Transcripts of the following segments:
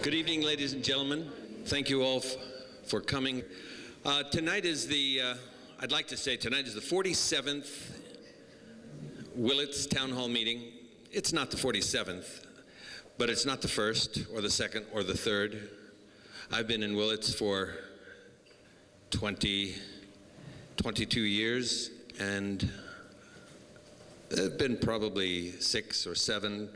Good evening, ladies and gentlemen. Thank you all for coming. Tonight is I'd like to say tonight is the 47th Willits Town Hall meeting. It's not the 47th, but it's not the first or the second or the third. I've been in Willits for 22 years, and there have been probably 6 or 7,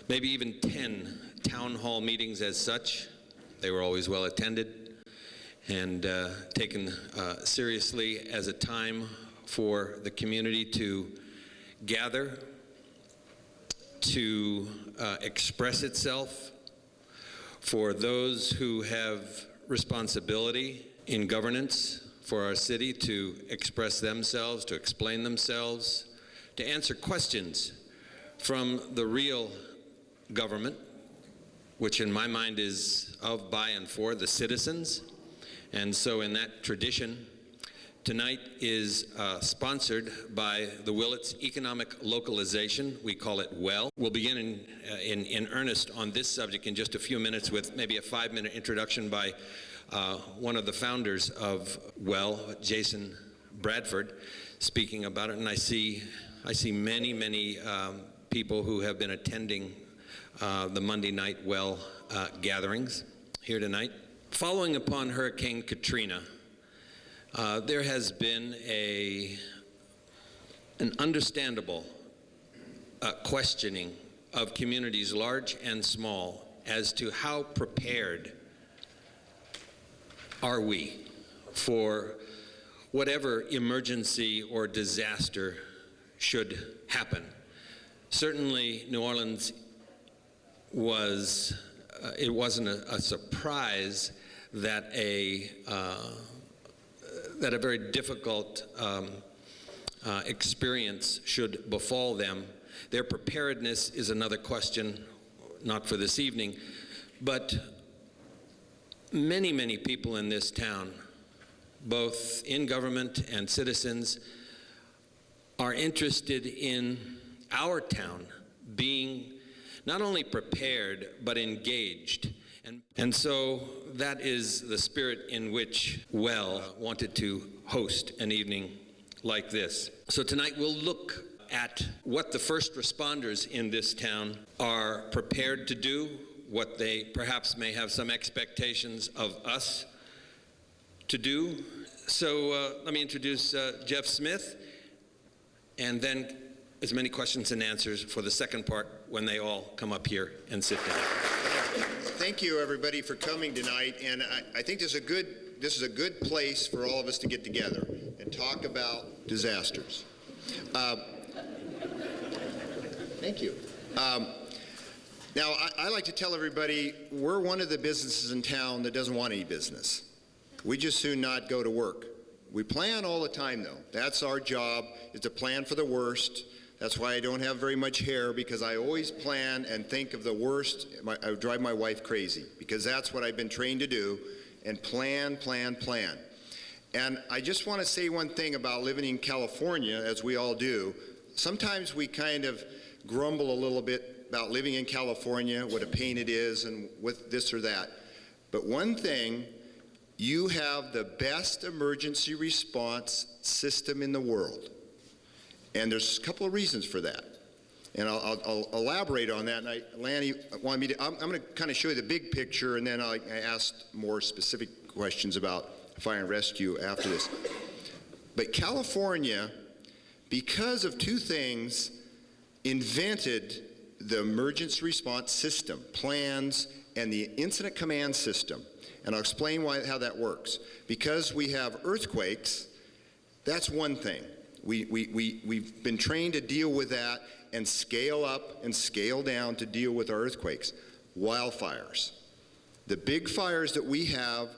maybe even 10 town hall meetings as such. They were always well attended and taken seriously as a time for the community to gather, to express itself, for those who have responsibility in governance for our city to express themselves, to explain themselves, to answer questions from the real government, which in my mind is of, by, and for the citizens. And so in that tradition, tonight is sponsored by the Willits Economic Localization. We call it WELL. We'll begin in earnest on this subject in just a few minutes with maybe a 5-minute introduction by one of the founders of WELL, Jason Bradford, speaking about it. And I see many people who have been attending the Monday night WELL gatherings here tonight. Following upon Hurricane Katrina, there has been an understandable questioning of communities large and small as to how prepared are we for whatever emergency or disaster should happen. Certainly, New Orleans it wasn't a surprise that a very difficult experience should befall them. Their preparedness is another question, not for this evening, but many people in this town, both in government and citizens, are interested in our town being not only prepared, but engaged. And so that is the spirit in which WELL wanted to host an evening like this. So tonight we'll look at what the first responders in this town are prepared to do, what they perhaps may have some expectations of us to do. So let me introduce Jeff Smith, and then as many questions and answers for the second part when they all come up here and sit down. Thank you, everybody, for coming tonight. And I think this is a good place for all of us to get together and talk about disasters. Thank you. Now, I like to tell everybody we're one of the businesses in town that doesn't want any business. We just soon not go to work. We plan all the time, though. That's our job, is to plan for the worst. That's why I don't have very much hair, because I always plan and think of the worst. I would drive my wife crazy, because that's what I've been trained to do, and plan. And I just want to say one thing about living in California, as we all do. Sometimes we kind of grumble a little bit about living in California, what a pain it is, and with this or that. But one thing, you have the best emergency response system in the world. And there's a couple of reasons for that. And I'll elaborate on that. And Lanny wanted me to, I'm going to kind of show you the big picture, and then I asked more specific questions about fire and rescue after this. But California, because of two things, invented the emergency response system, plans, and the incident command system. And I'll explain how that works. Because we have earthquakes, that's one thing. We've been trained to deal with that and scale up and scale down to deal with our earthquakes. Wildfires. The big fires that we have,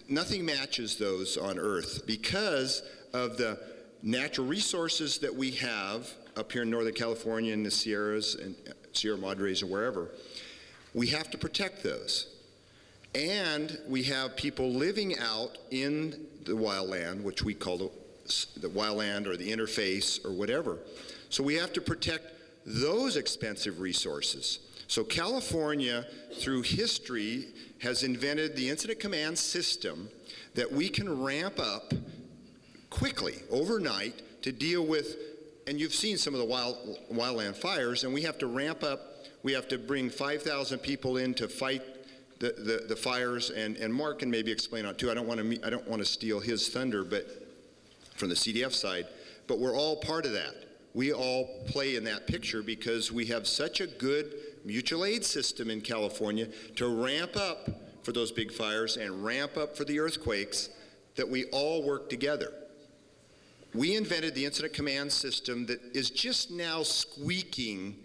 nothing matches those on Earth because of the natural resources that we have up here in Northern California in the Sierras and Sierra Madres or wherever. We have to protect those. And we have people living out in the wildland, which we call the wildland or the interface or whatever. So we have to protect those expensive resources. So California, through history, has invented the incident command system that we can ramp up quickly, overnight, to deal with, and you've seen some of the wildland fires, and we have to ramp up, we have to bring 5,000 people in to fight the fires, and Mark can maybe explain on it too. I don't want to steal his thunder, but from the CDF side, but we're all part of that. We all play in that picture because we have such a good mutual aid system in California to ramp up for those big fires and ramp up for the earthquakes, that we all work together. We invented the incident command system that is just now squeaking,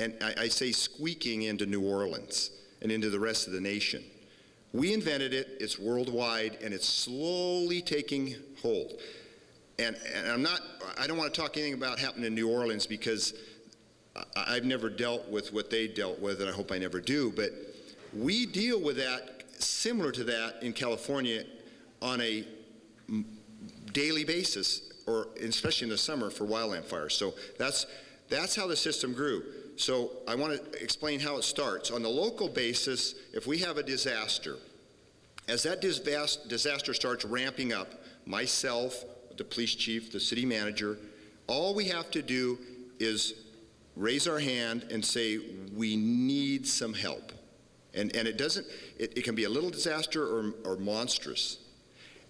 and I say squeaking, into New Orleans and into the rest of the nation. We invented it, it's worldwide, and it's slowly taking hold. And I don't want to talk anything about happening in New Orleans because I've never dealt with what they dealt with, and I hope I never do, but we deal with that, similar to that in California, on a daily basis, or especially in the summer for wildland fires. So that's how the system grew. So I want to explain how it starts. On the local basis, if we have a disaster, as that disaster starts ramping up, myself, the police chief, the city manager, all we have to do is raise our hand and say, we need some help. And it can be a little disaster or monstrous.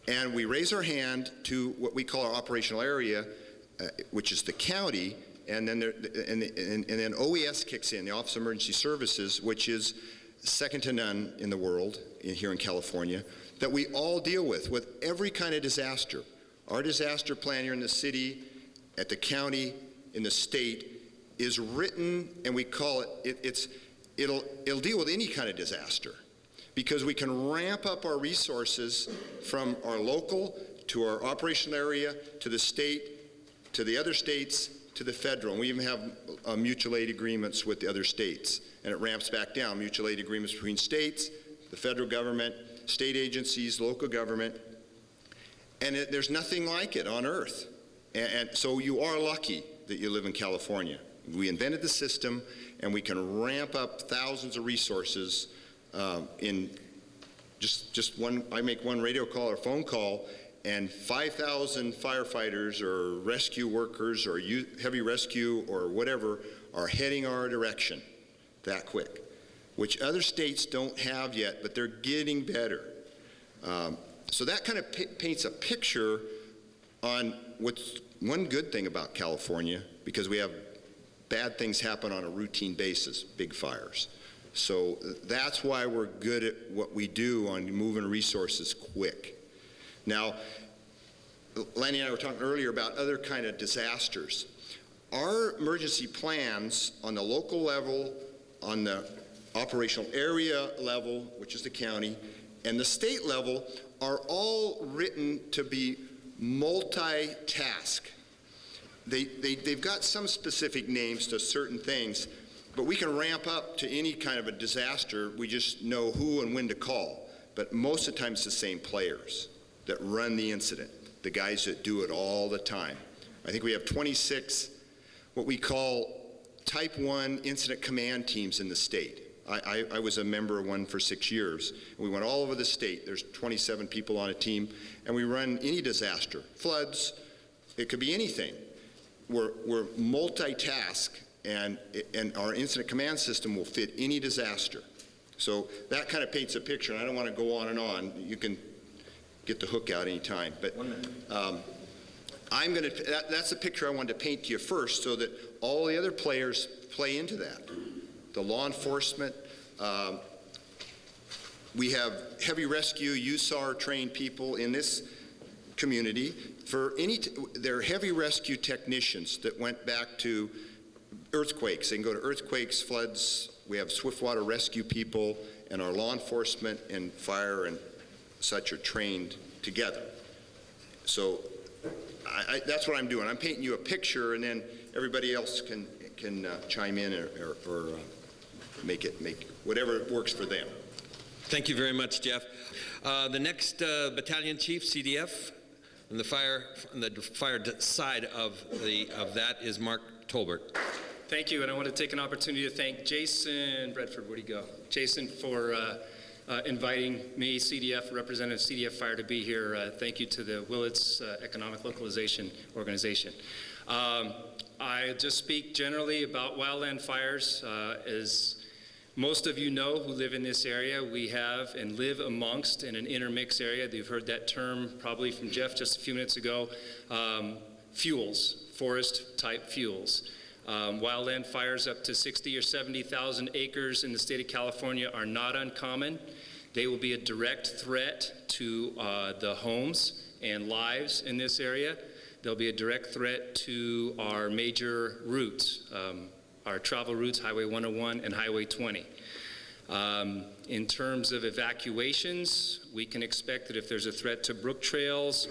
And we raise our hand to what we call our operational area, which is the county, and then then OES kicks in, the Office of Emergency Services, which is second to none in the world, here in California, that we all deal with every kind of disaster. Our disaster plan here in the city, at the county, in the state, is written, and we call it'll deal with any kind of disaster, because we can ramp up our resources from our local to our operational area to the state to the other states to the federal. And we even have mutual aid agreements with the other states, and it ramps back down. Mutual aid agreements between states, the federal government, state agencies, local government, and there's nothing like it on earth. And so you are lucky that you live in California. We invented the system, and we can ramp up thousands of resources in just one. I make one radio call or phone call, and 5,000 firefighters or rescue workers or heavy rescue or whatever are heading our direction that quick, which other states don't have yet, but they're getting better. So that kind of paints a picture on what's one good thing about California, because we have bad things happen on a routine basis, big fires. So that's why we're good at what we do on moving resources quick. Now, Lanny and I were talking earlier about other kind of disasters. Our emergency plans on the local level, on the operational area level, which is the county, and the state level are all written to be multitask. They've got some specific names to certain things, but we can ramp up to any kind of a disaster. We just know who and when to call. But most of the time it's the same players that run the incident, the guys that do it all the time. I think we have 26 what we call Type 1 incident command teams in the state. I was a member of one for 6 years. We went all over the state. There's 27 people on a team, and we run any disaster, floods, it could be anything. We're multitask, and our incident command system will fit any disaster. So that kind of paints a picture, and I don't want to go on and on. You can get the hook out anytime. But that's the picture I wanted to paint to you first, so that all the other players play into that. The law enforcement, we have heavy rescue, USAR trained people in this community. They're heavy rescue technicians that went back to earthquakes. They can go to earthquakes, floods. We have swiftwater rescue people, and our law enforcement and fire and such are trained together. So that's what I'm doing. I'm painting you a picture, and then everybody else can chime in or make whatever works for them. Thank you very much, Jeff. The next battalion chief, CDF, on the fire side of that is Mark Tolbert. Thank you, and I want to take an opportunity to thank Jason Bradford, where'd he go? Jason for inviting me, CDF, Representative CDF Fire, to be here. Thank you to the Willits Economic Localization Organization. I just speak generally about wildland fires. As most of you know who live in this area, we have and live amongst in an intermix area. You've heard that term probably from Jeff just a few minutes ago. Fuels, forest-type fuels. Wildland fires up to 60 or 70,000 acres in the state of California are not uncommon. They will be a direct threat to the homes and lives in this area. They'll be a direct threat to our major routes, our travel routes, Highway 101 and Highway 20. In terms of evacuations, we can expect that if there's a threat to brook trails,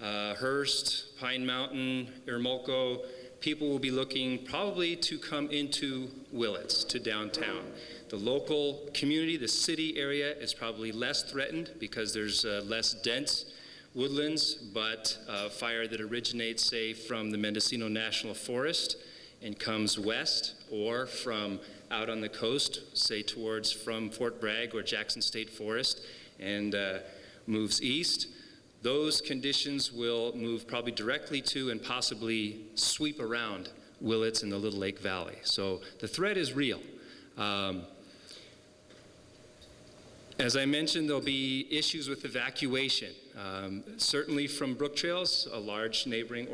Hearst, Pine Mountain, Irmolco, people will be looking probably to come into Willits, to downtown. The local community, the city area, is probably less threatened because there's less dense woodlands, but fire that originates, say, from the Mendocino National Forest and comes west, or from out on the coast, say towards from Fort Bragg or Jackson State Forest, and moves east. Those conditions will move probably directly to and possibly sweep around Willits and the Little Lake Valley. So the threat is real. As I mentioned, there'll be issues with evacuation. Certainly from brook trails, a large neighboring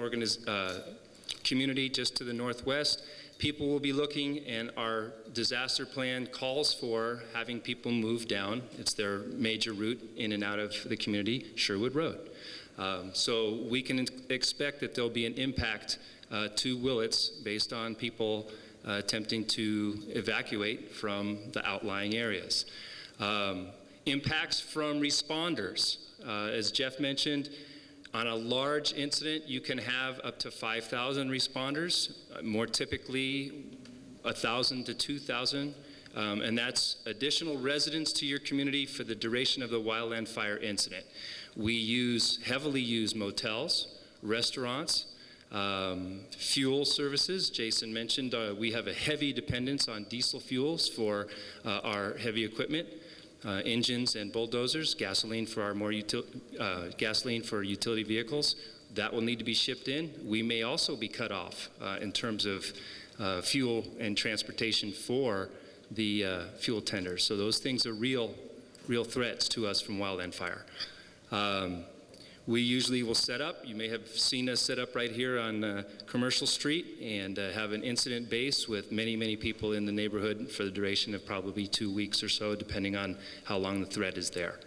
community just to the northwest, people will be looking, and our disaster plan calls for having people move down. It's their major route in and out of the community, Sherwood Road. So we can expect that there'll be an impact to Willits based on people attempting to evacuate from the outlying areas. Impacts from responders. As Jeff mentioned, on a large incident, you can have up to 5,000 responders, more typically 1,000 to 2,000, and that's additional residents to your community for the duration of the wildland fire incident. We heavily use motels, restaurants, fuel services. Jason mentioned we have a heavy dependence on diesel fuels for our heavy equipment. Engines and bulldozers, gasoline for our gasoline for utility vehicles. That will need to be shipped in. We may also be cut off in terms of fuel and transportation for the fuel tenders. So those things are real threats to us from wildland fire. We usually will set up. You may have seen us set up right here on Commercial Street and have an incident base with many people in the neighborhood for the duration of probably 2 weeks or so, depending on how long the threat is there.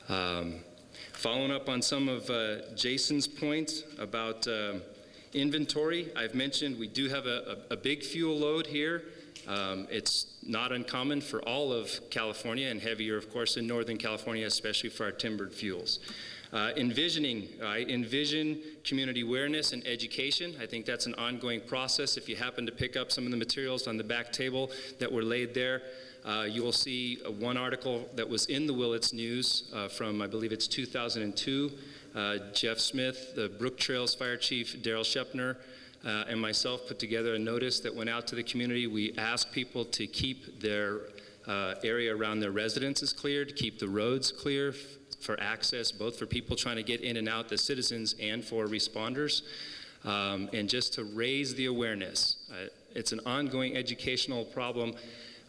Following up on some of Jason's points about inventory, I've mentioned we do have a big fuel load here. It's not uncommon for all of California, and heavier, of course, in Northern California, especially for our timbered fuels. Envision community awareness and education. I think that's an ongoing process. If you happen to pick up some of the materials on the back table that were laid there, you will see one article that was in the Willits News from, I believe it's 2002. Jeff Smith, the Brook Trails Fire Chief, Daryl Shepner, and myself put together a notice that went out to the community. We asked people to keep their area around their residences clear, to keep the roads clear for access, both for people trying to get in and out, the citizens, and for responders, and just to raise the awareness. It's an ongoing educational problem.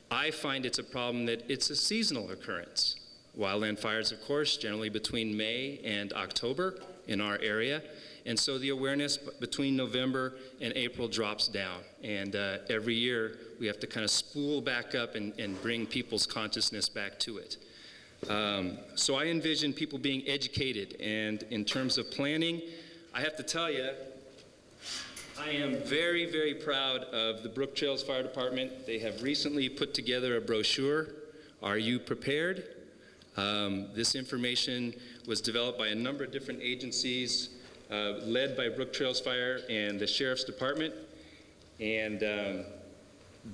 I find it's a problem that it's a seasonal occurrence. Wildland fires, of course, generally between May and October in our area, and so the awareness between November and April drops down, and every year we have to kind of spool back up and bring people's consciousness back to it. So I envision people being educated, and in terms of planning, I have to tell you, I am very proud of the Brook Trails Fire Department. They have recently put together a brochure, Are You Prepared? This information was developed by a number of different agencies, led by Brook Trails Fire and the Sheriff's Department, and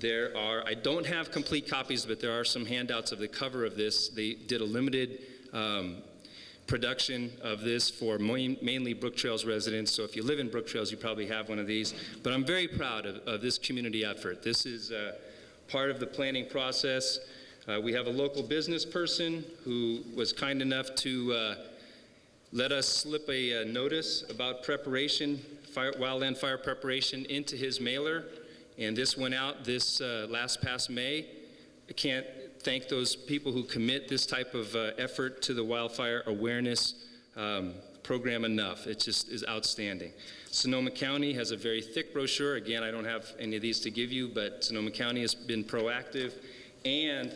I don't have complete copies, but there are some handouts of the cover of this. They did a limited production of this for mainly Brook Trails residents. So if you live in Brook Trails, you probably have one of these. But I'm very proud of this community effort. This is part of the planning process. We have a local business person who was kind enough to let us slip a notice about preparation, wildland fire preparation into his mailer. And this went out this past May. I can't thank those people who commit this type of effort to the wildfire awareness program enough. It just is outstanding. Sonoma County has a very thick brochure. Again, I don't have any of these to give you, but Sonoma County has been proactive. And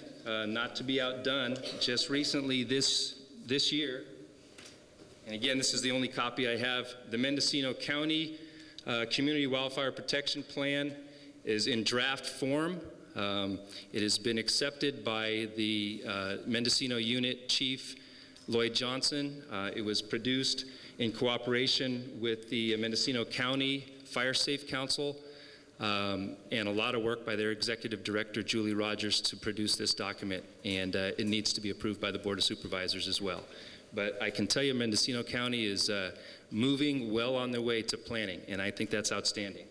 not to be outdone, just recently this year, and again, this is the only copy I have, the Mendocino County Community Wildfire Protection Plan is in draft form. It has been accepted by the Mendocino Unit Chief Lloyd Johnson. It was produced in cooperation with the Mendocino County Fire Safe Council, and a lot of work by their Executive Director, Julie Rogers, to produce this document, and it needs to be approved by the Board of Supervisors as well. But I can tell you Mendocino County is moving well on their way to planning, and I think that's outstanding.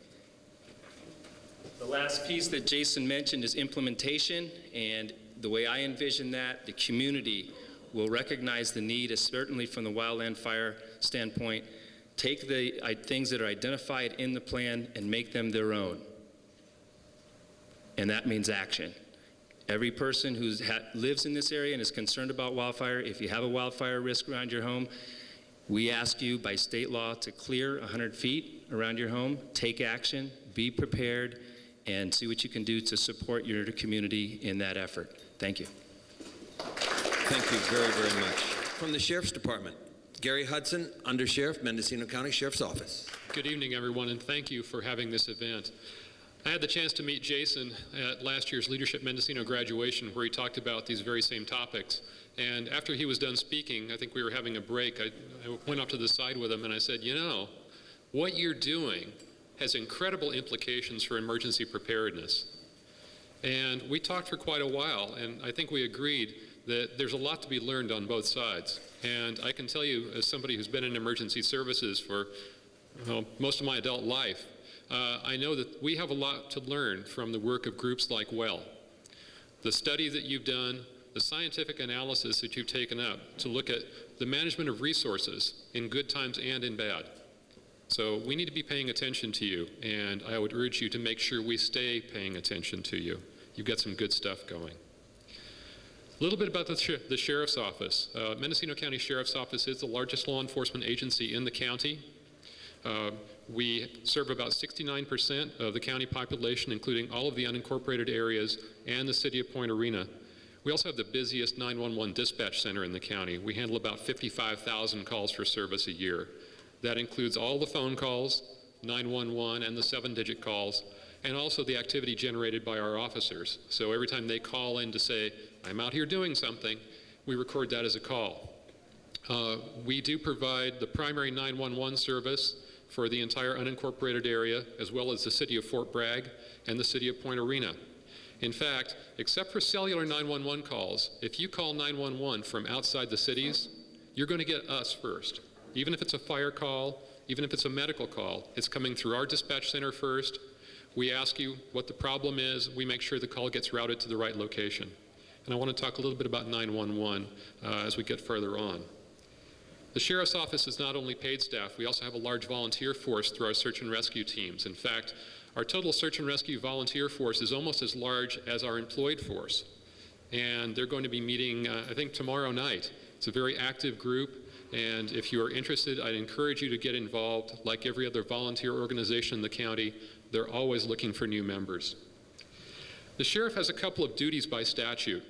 The last piece that Jason mentioned is implementation, and the way I envision that, the community will recognize the need, certainly from the wildland fire standpoint, take the things that are identified in the plan and make them their own. And that means action. Every person who lives in this area and is concerned about wildfire, if you have a wildfire risk around your home, we ask you by state law to clear 100 feet around your home, take action, be prepared, and see what you can do to support your community in that effort. Thank you. Thank you very, very much. From the Sheriff's Department, Gary Hudson, Under Sheriff, Mendocino County Sheriff's Office. Good evening, everyone, and thank you for having this event. I had the chance to meet Jason at last year's Leadership Mendocino graduation, where he talked about these very same topics. And after he was done speaking, I think we were having a break, I went off to the side with him and I said, you know, what you're doing has incredible implications for emergency preparedness. And we talked for quite a while, and I think we agreed that there's a lot to be learned on both sides. And I can tell you, as somebody who's been in emergency services for most of my adult life, I know that we have a lot to learn from the work of groups like WELL. The study that you've done, the scientific analysis that you've taken up to look at the management of resources in good times and in bad. So we need to be paying attention to you, and I would urge you to make sure we stay paying attention to you. You've got some good stuff going. A little bit about the Sheriff's Office. Mendocino County Sheriff's Office is the largest law enforcement agency in the county. We serve about 69% of the county population, including all of the unincorporated areas and the city of Point Arena. We also have the busiest 911 dispatch center in the county. We handle about 55,000 calls for service a year. That includes all the phone calls, 911, and the 7-digit calls, and also the activity generated by our officers. So every time they call in to say, I'm out here doing something, we record that as a call. We do provide the primary 911 service for the entire unincorporated area, as well as the city of Fort Bragg and the city of Point Arena. In fact, except for cellular 911 calls, if you call 911 from outside the cities, you're going to get us first. Even if it's a fire call, even if it's a medical call, it's coming through our dispatch center first. We ask you what the problem is. We make sure the call gets routed to the right location. And I want to talk a little bit about 911 as we get further on. The Sheriff's Office is not only paid staff, we also have a large volunteer force through our search and rescue teams. In fact, our total search and rescue volunteer force is almost as large as our employed force. And they're going to be meeting, I think, tomorrow night. It's a very active group, and if you are interested, I'd encourage you to get involved. Like every other volunteer organization in the county, they're always looking for new members. The sheriff has a couple of duties by statute.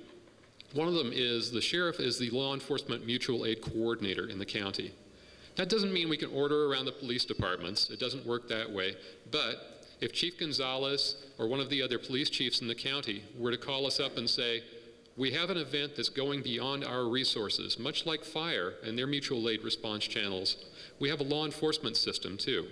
One of them is the sheriff is the law enforcement mutual aid coordinator in the county. That doesn't mean we can order around the police departments. It doesn't work that way. But if Chief Gonzalez or one of the other police chiefs in the county were to call us up and say, we have an event that's going beyond our resources, much like fire and their mutual aid response channels, we have a law enforcement system too.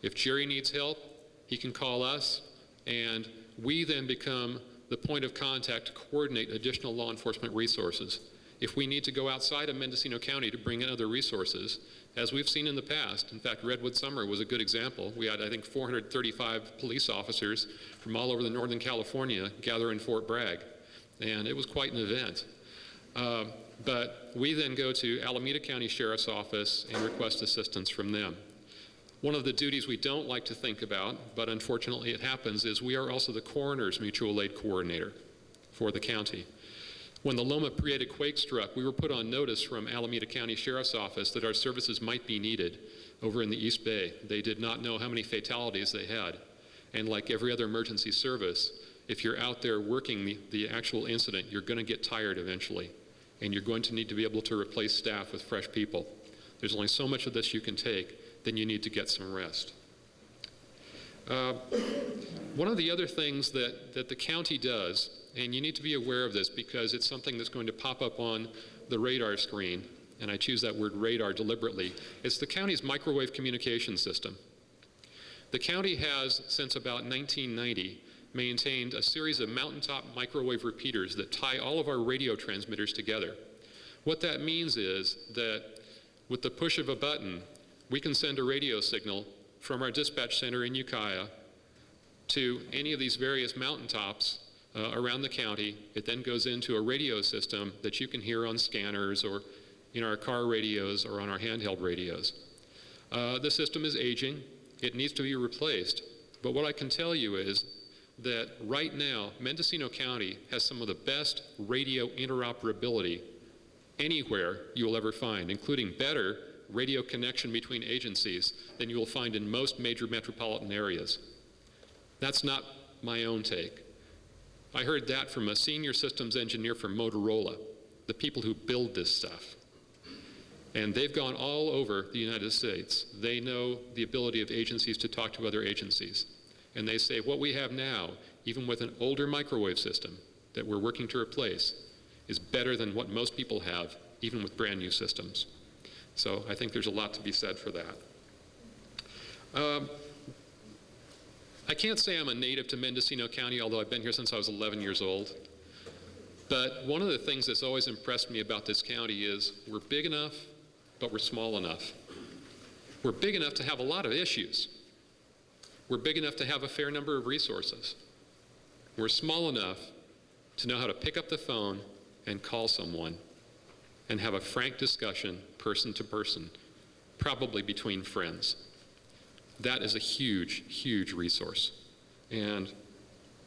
If Jerry needs help, he can call us, and we then become the point of contact to coordinate additional law enforcement resources. If we need to go outside of Mendocino County to bring in other resources, as we've seen in the past, in fact, Redwood Summer was a good example. We had, I think, 435 police officers from all over the Northern California gather in Fort Bragg, and it was quite an event. But we then go to Alameda County Sheriff's Office and request assistance from them. One of the duties we don't like to think about, but unfortunately it happens, is we are also the coroner's mutual aid coordinator for the county. When the Loma Prieta quake struck, we were put on notice from Alameda County Sheriff's Office that our services might be needed over in the East Bay. They did not know how many fatalities they had. And like every other emergency service, if you're out there working the actual incident, you're going to get tired eventually. And you're going to need to be able to replace staff with fresh people. There's only so much of this you can take, then you need to get some rest. One of the other things that the county does, and you need to be aware of this because it's something that's going to pop up on the radar screen, and I choose that word radar deliberately, it's the county's microwave communication system. The county has, since about 1990, maintained a series of mountaintop microwave repeaters that tie all of our radio transmitters together. What that means is that with the push of a button, we can send a radio signal from our dispatch center in Ukiah to any of these various mountaintops around the county. It then goes into a radio system that you can hear on scanners or in our car radios or on our handheld radios. The system is aging. It needs to be replaced. But what I can tell you is that right now, Mendocino County has some of the best radio interoperability anywhere you will ever find, including better radio connection between agencies than you will find in most major metropolitan areas. That's not my own take. I heard that from a senior systems engineer from Motorola, the people who build this stuff. And they've gone all over the United States. They know the ability of agencies to talk to other agencies. And they say what we have now, even with an older microwave system that we're working to replace, is better than what most people have, even with brand new systems. So I think there's a lot to be said for that. I can't say I'm a native to Mendocino County, although I've been here since I was 11 years old. But one of the things that's always impressed me about this county is we're big enough, but we're small enough. We're big enough to have a lot of issues. We're big enough to have a fair number of resources. We're small enough to know how to pick up the phone and call someone and have a frank discussion, person to person, probably between friends. That is a huge, huge resource. And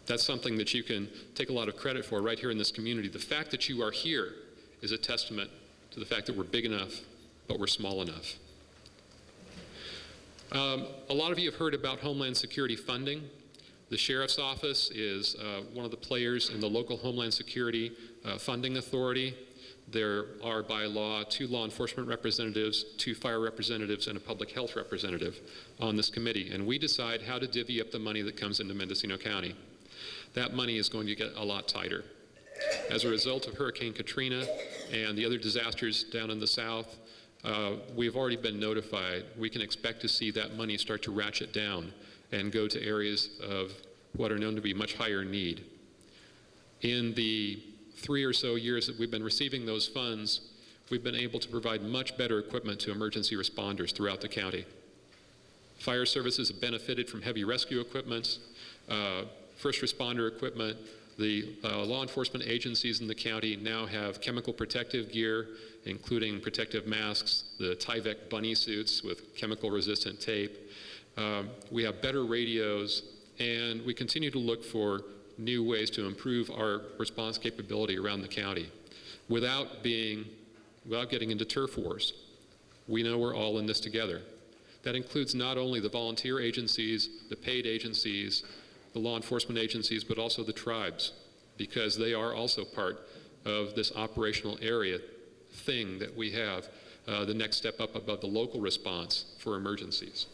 that's something that you can take a lot of credit for right here in this community. The fact that you are here is a testament to the fact that we're big enough, but we're small enough. A lot of you have heard about Homeland Security funding. The Sheriff's Office is one of the players in the local Homeland Security funding authority. There are, by law, 2 law enforcement representatives, 2 fire representatives, and a public health representative on this committee. And we decide how to divvy up the money that comes into Mendocino County. That money is going to get a lot tighter. As a result of Hurricane Katrina and the other disasters down in the south, we've already been notified. We can expect to see that money start to ratchet down and go to areas of what are known to be much higher need. In the 3 or so years that we've been receiving those funds, we've been able to provide much better equipment to emergency responders throughout the county. Fire services have benefited from heavy rescue equipment, first responder equipment. The law enforcement agencies in the county now have chemical protective gear, including protective masks, the Tyvek bunny suits with chemical resistant tape. We have better radios, and we continue to look for new ways to improve our response capability around the county without getting into turf wars. We know we're all in this together. That includes not only the volunteer agencies, the paid agencies, the law enforcement agencies, but also the tribes, because they are also part of this operational area thing that we have, the next step up above the local response for emergencies.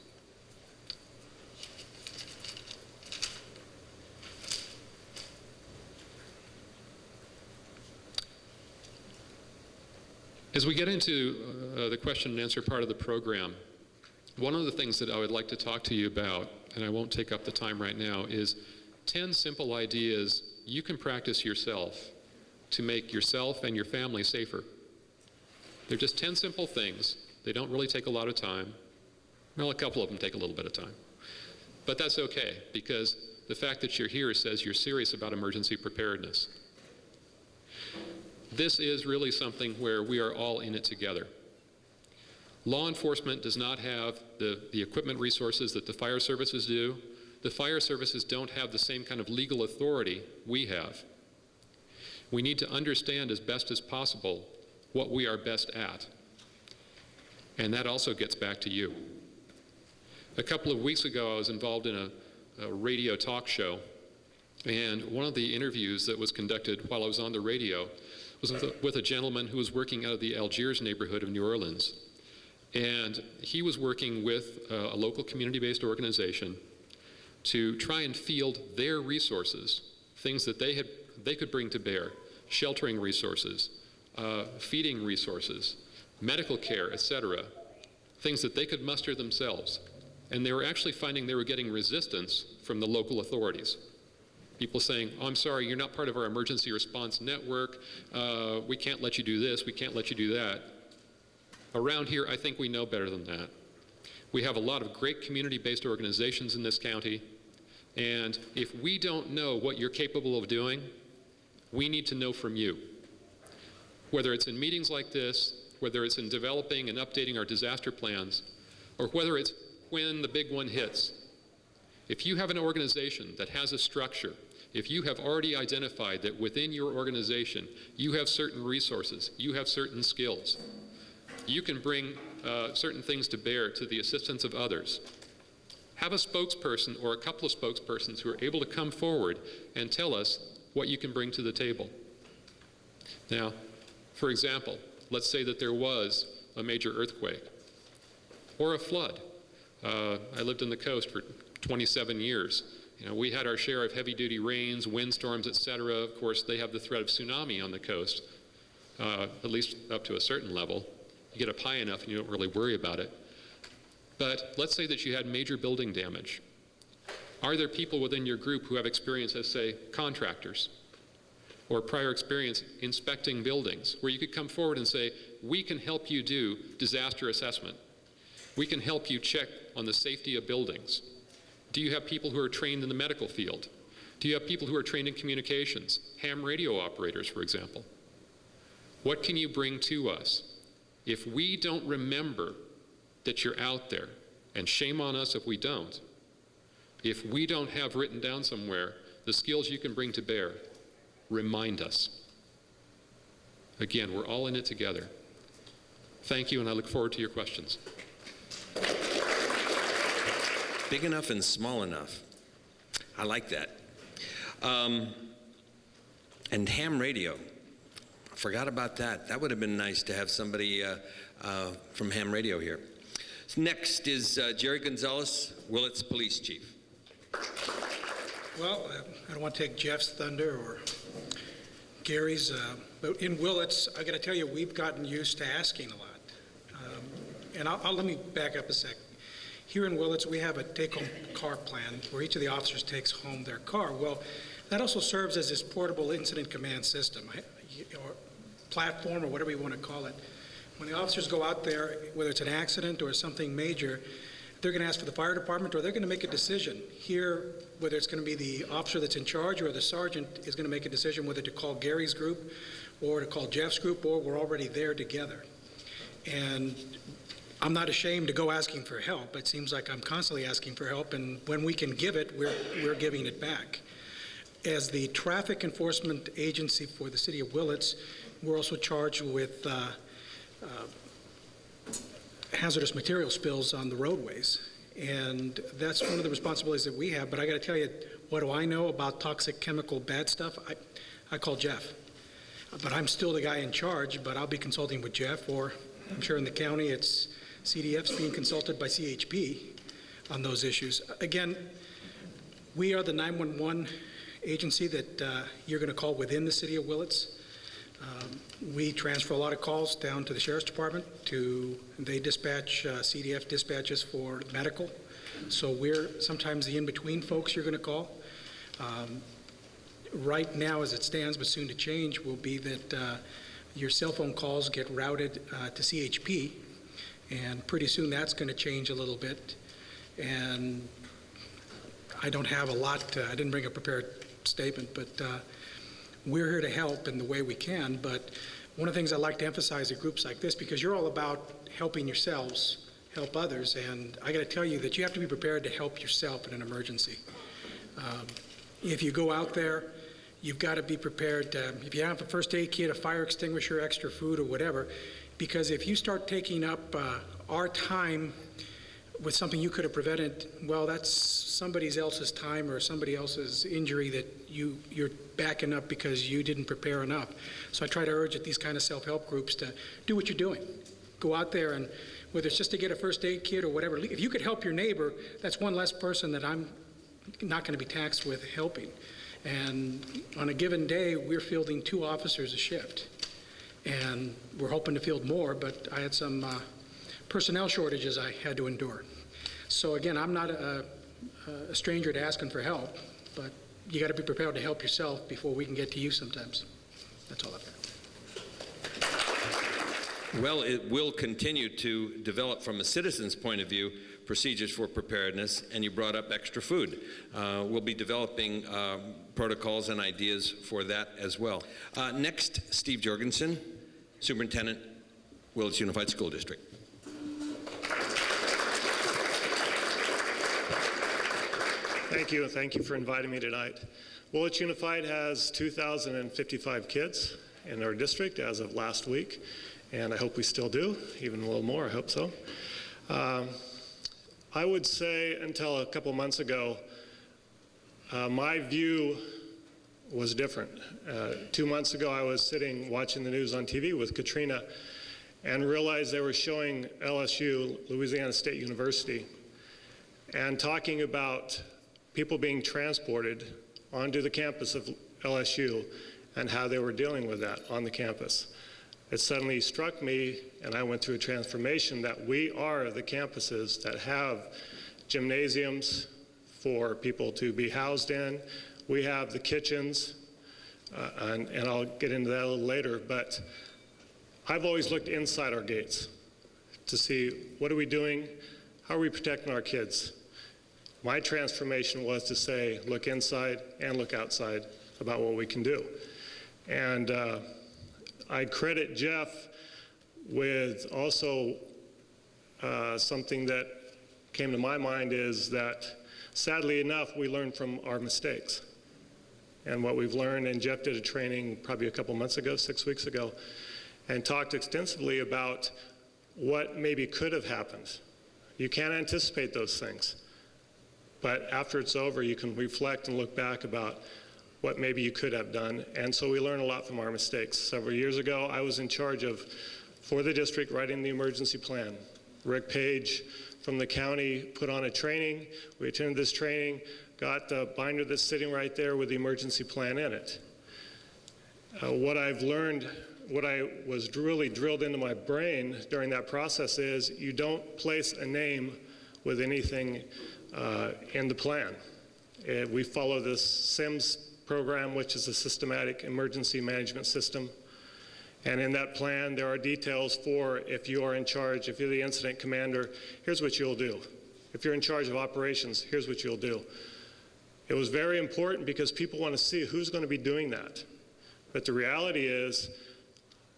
As we get into the question and answer part of the program, one of the things that I would like to talk to you about, and I won't take up the time right now, is 10 simple ideas you can practice yourself to make yourself and your family safer. They're just 10 simple things. They don't really take a lot of time. Well, a couple of them take a little bit of time. But that's okay, because the fact that you're here says you're serious about emergency preparedness. This is really something where we are all in it together. Law enforcement does not have the equipment resources that the fire services do. The fire services don't have the same kind of legal authority we have. We need to understand as best as possible what we are best at. And that also gets back to you. A couple of weeks ago, I was involved in a radio talk show, and one of the interviews that was conducted while I was on the radio was with a gentleman who was working out of the Algiers neighborhood of New Orleans. And he was working with a local community-based organization to try and field their resources, things that they could bring to bear, sheltering resources, feeding resources, medical care, etc., things that they could muster themselves. And they were actually finding they were getting resistance from the local authorities. People saying, oh, I'm sorry, you're not part of our emergency response network. We can't let you do this, we can't let you do that. Around here, I think we know better than that. We have a lot of great community-based organizations in this county, and if we don't know what you're capable of doing, we need to know from you. Whether it's in meetings like this, whether it's in developing and updating our disaster plans, or whether it's when the big one hits. If you have an organization that has a structure, if you have already identified that within your organization you have certain resources, you have certain skills, you can bring certain things to bear to the assistance of others. Have a spokesperson or a couple of spokespersons who are able to come forward and tell us what you can bring to the table. Now, for example, let's say that there was a major earthquake or a flood. I lived on the coast for 27 years. You know, we had our share of heavy-duty rains, windstorms, etc. Of course, they have the threat of tsunami on the coast, at least up to a certain level. You get up high enough and you don't really worry about it. But let's say that you had major building damage. Are there people within your group who have experience as, say, contractors or prior experience inspecting buildings, where you could come forward and say, we can help you do disaster assessment. We can help you check on the safety of buildings. Do you have people who are trained in the medical field? Do you have people who are trained in communications, ham radio operators, for example? What can you bring to us? If we don't remember that you're out there, and shame on us if we don't, if we don't have written down somewhere the skills you can bring to bear, remind us. Again, we're all in it together. Thank you, and I look forward to your questions. Big enough and small enough. I like that. And ham radio. I forgot about that. That would have been nice to have somebody from ham radio here. Next is Jerry Gonzalez, Willits Police Chief. Well, I don't want to take Jeff's thunder or Gary's, but in Willits, I got to tell you, we've gotten used to asking a lot. And let me back up a sec. Here in Willits, we have a take-home car plan where each of the officers takes home their car. Well, that also serves as this portable incident command system, or platform, or whatever you want to call it. When the officers go out there, whether it's an accident or something major, they're going to ask for the fire department, or they're going to make a decision. Here, whether it's going to be the officer that's in charge or the sergeant is going to make a decision whether to call Gary's group or to call Jeff's group, or we're already there together. And I'm not ashamed to go asking for help. It seems like I'm constantly asking for help, and when we can give it, we're giving it back. As the traffic enforcement agency for the city of Willits, we're also charged with hazardous material spills on the roadways. And that's one of the responsibilities that we have. But I got to tell you, what do I know about toxic chemical bad stuff? I call Jeff. But I'm still the guy in charge, but I'll be consulting with Jeff, or I'm sure in the county it's CDF's being consulted by CHP on those issues. Again, we are the 911 agency that you're going to call within the city of Willits. We transfer a lot of calls down to the Sheriff's Department. They dispatch, CDF dispatches for medical. So we're sometimes the in-between folks you're going to call. Right now, as it stands, but soon to change, will be that your cell phone calls get routed to CHP, and pretty soon that's going to change a little bit. And I don't have a lot, I didn't bring a prepared statement, but we're here to help in the way we can. But one of the things I like to emphasize at groups like this, because you're all about helping yourselves, help others, and I got to tell you that you have to be prepared to help yourself in an emergency. If you go out there, you've got to be prepared, if you have a first aid kit, a fire extinguisher, extra food, or whatever, because if you start taking up our time with something you could have prevented, well, that's somebody else's time or somebody else's injury that you're backing up because you didn't prepare enough. So I try to urge at these kind of self-help groups to do what you're doing. Go out there, and whether it's just to get a first aid kit or whatever, if you could help your neighbor, that's one less person that I'm not going to be taxed with helping. And on a given day, we're fielding 2 officers a shift. And we're hoping to field more, but I had some personnel shortages I had to endure. So again, I'm not a stranger to asking for help, but you got to be prepared to help yourself before we can get to you sometimes. That's all I've got. Well, it will continue to develop from a citizen's point of view procedures for preparedness, and you brought up extra food. We'll be developing protocols and ideas for that as well. Next, Steve Jorgensen, Superintendent, Willits Unified School District. Thank you, and thank you for inviting me tonight. Willits Unified has 2,055 kids in our district as of last week, and I hope we still do, even a little more, I hope so. I would say until a couple months ago, my view was different. 2 months ago, I was sitting watching the news on TV with Katrina and realized they were showing LSU, Louisiana State University, and talking about people being transported onto the campus of LSU and how they were dealing with that on the campus. It suddenly struck me, and I went through a transformation, that we are the campuses that have gymnasiums for people to be housed in. We have the kitchens, and I'll get into that a little later, but I've always looked inside our gates to see what are we doing, how are we protecting our kids. My transformation was to say, look inside and look outside about what we can do. And I credit Jeff with also something that came to my mind is that, sadly enough, we learn from our mistakes. And what we've learned, and Jeff did a training probably a couple months ago, 6 weeks ago, and talked extensively about what maybe could have happened. You can't anticipate those things. But after it's over, you can reflect and look back about what maybe you could have done. And so we learn a lot from our mistakes. Several years ago, I was in charge of, for the district, writing the emergency plan. Rick Page from the county put on a training. We attended this training, got the binder that's sitting right there with the emergency plan in it. What I've learned, what I was really drilled into my brain during that process is you don't place a name with anything in the plan. We follow this SIMS program, which is a systematic emergency management system. And in that plan, there are details for if you are in charge, if you're the incident commander, here's what you'll do. If you're in charge of operations, here's what you'll do. It was very important because people want to see who's going to be doing that. But the reality is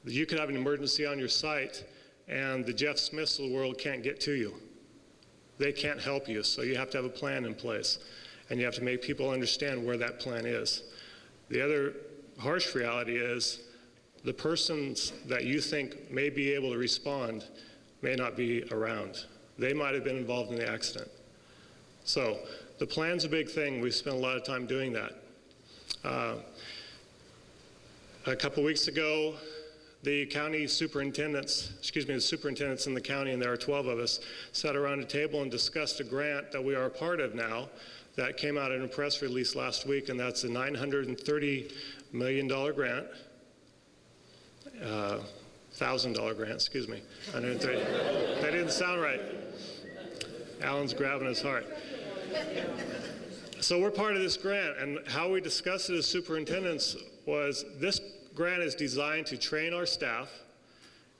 that you could have an emergency on your site and the Jeff Smiths of the world can't get to you. They can't help you, so you have to have a plan in place. And you have to make people understand where that plan is. The other harsh reality is the persons that you think may be able to respond may not be around. They might have been involved in the accident. So the plan's a big thing. We've spent a lot of time doing that. A couple weeks ago, the superintendents in the county, and there are 12 of us, sat around a table and discussed a grant that we are a part of now that came out in a press release last week, and that's a $930 million grant. $1,000 grant, excuse me. 130. That didn't sound right. Alan's grabbing his heart. So we're part of this grant, and how we discussed it as superintendents was this grant is designed to train our staff,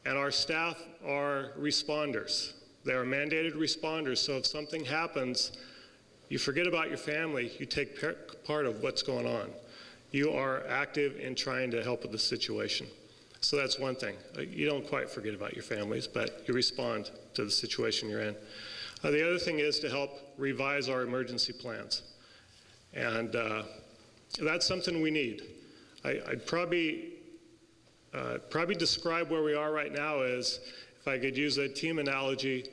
and our staff are responders. They are mandated responders, so if something happens, you forget about your family, you take part of what's going on. You are active in trying to help with the situation. So that's one thing. You don't quite forget about your families, but you respond to the situation you're in. The other thing is to help revise our emergency plans. And that's something we need. I'd probably describe where we are right now as, if I could use a team analogy,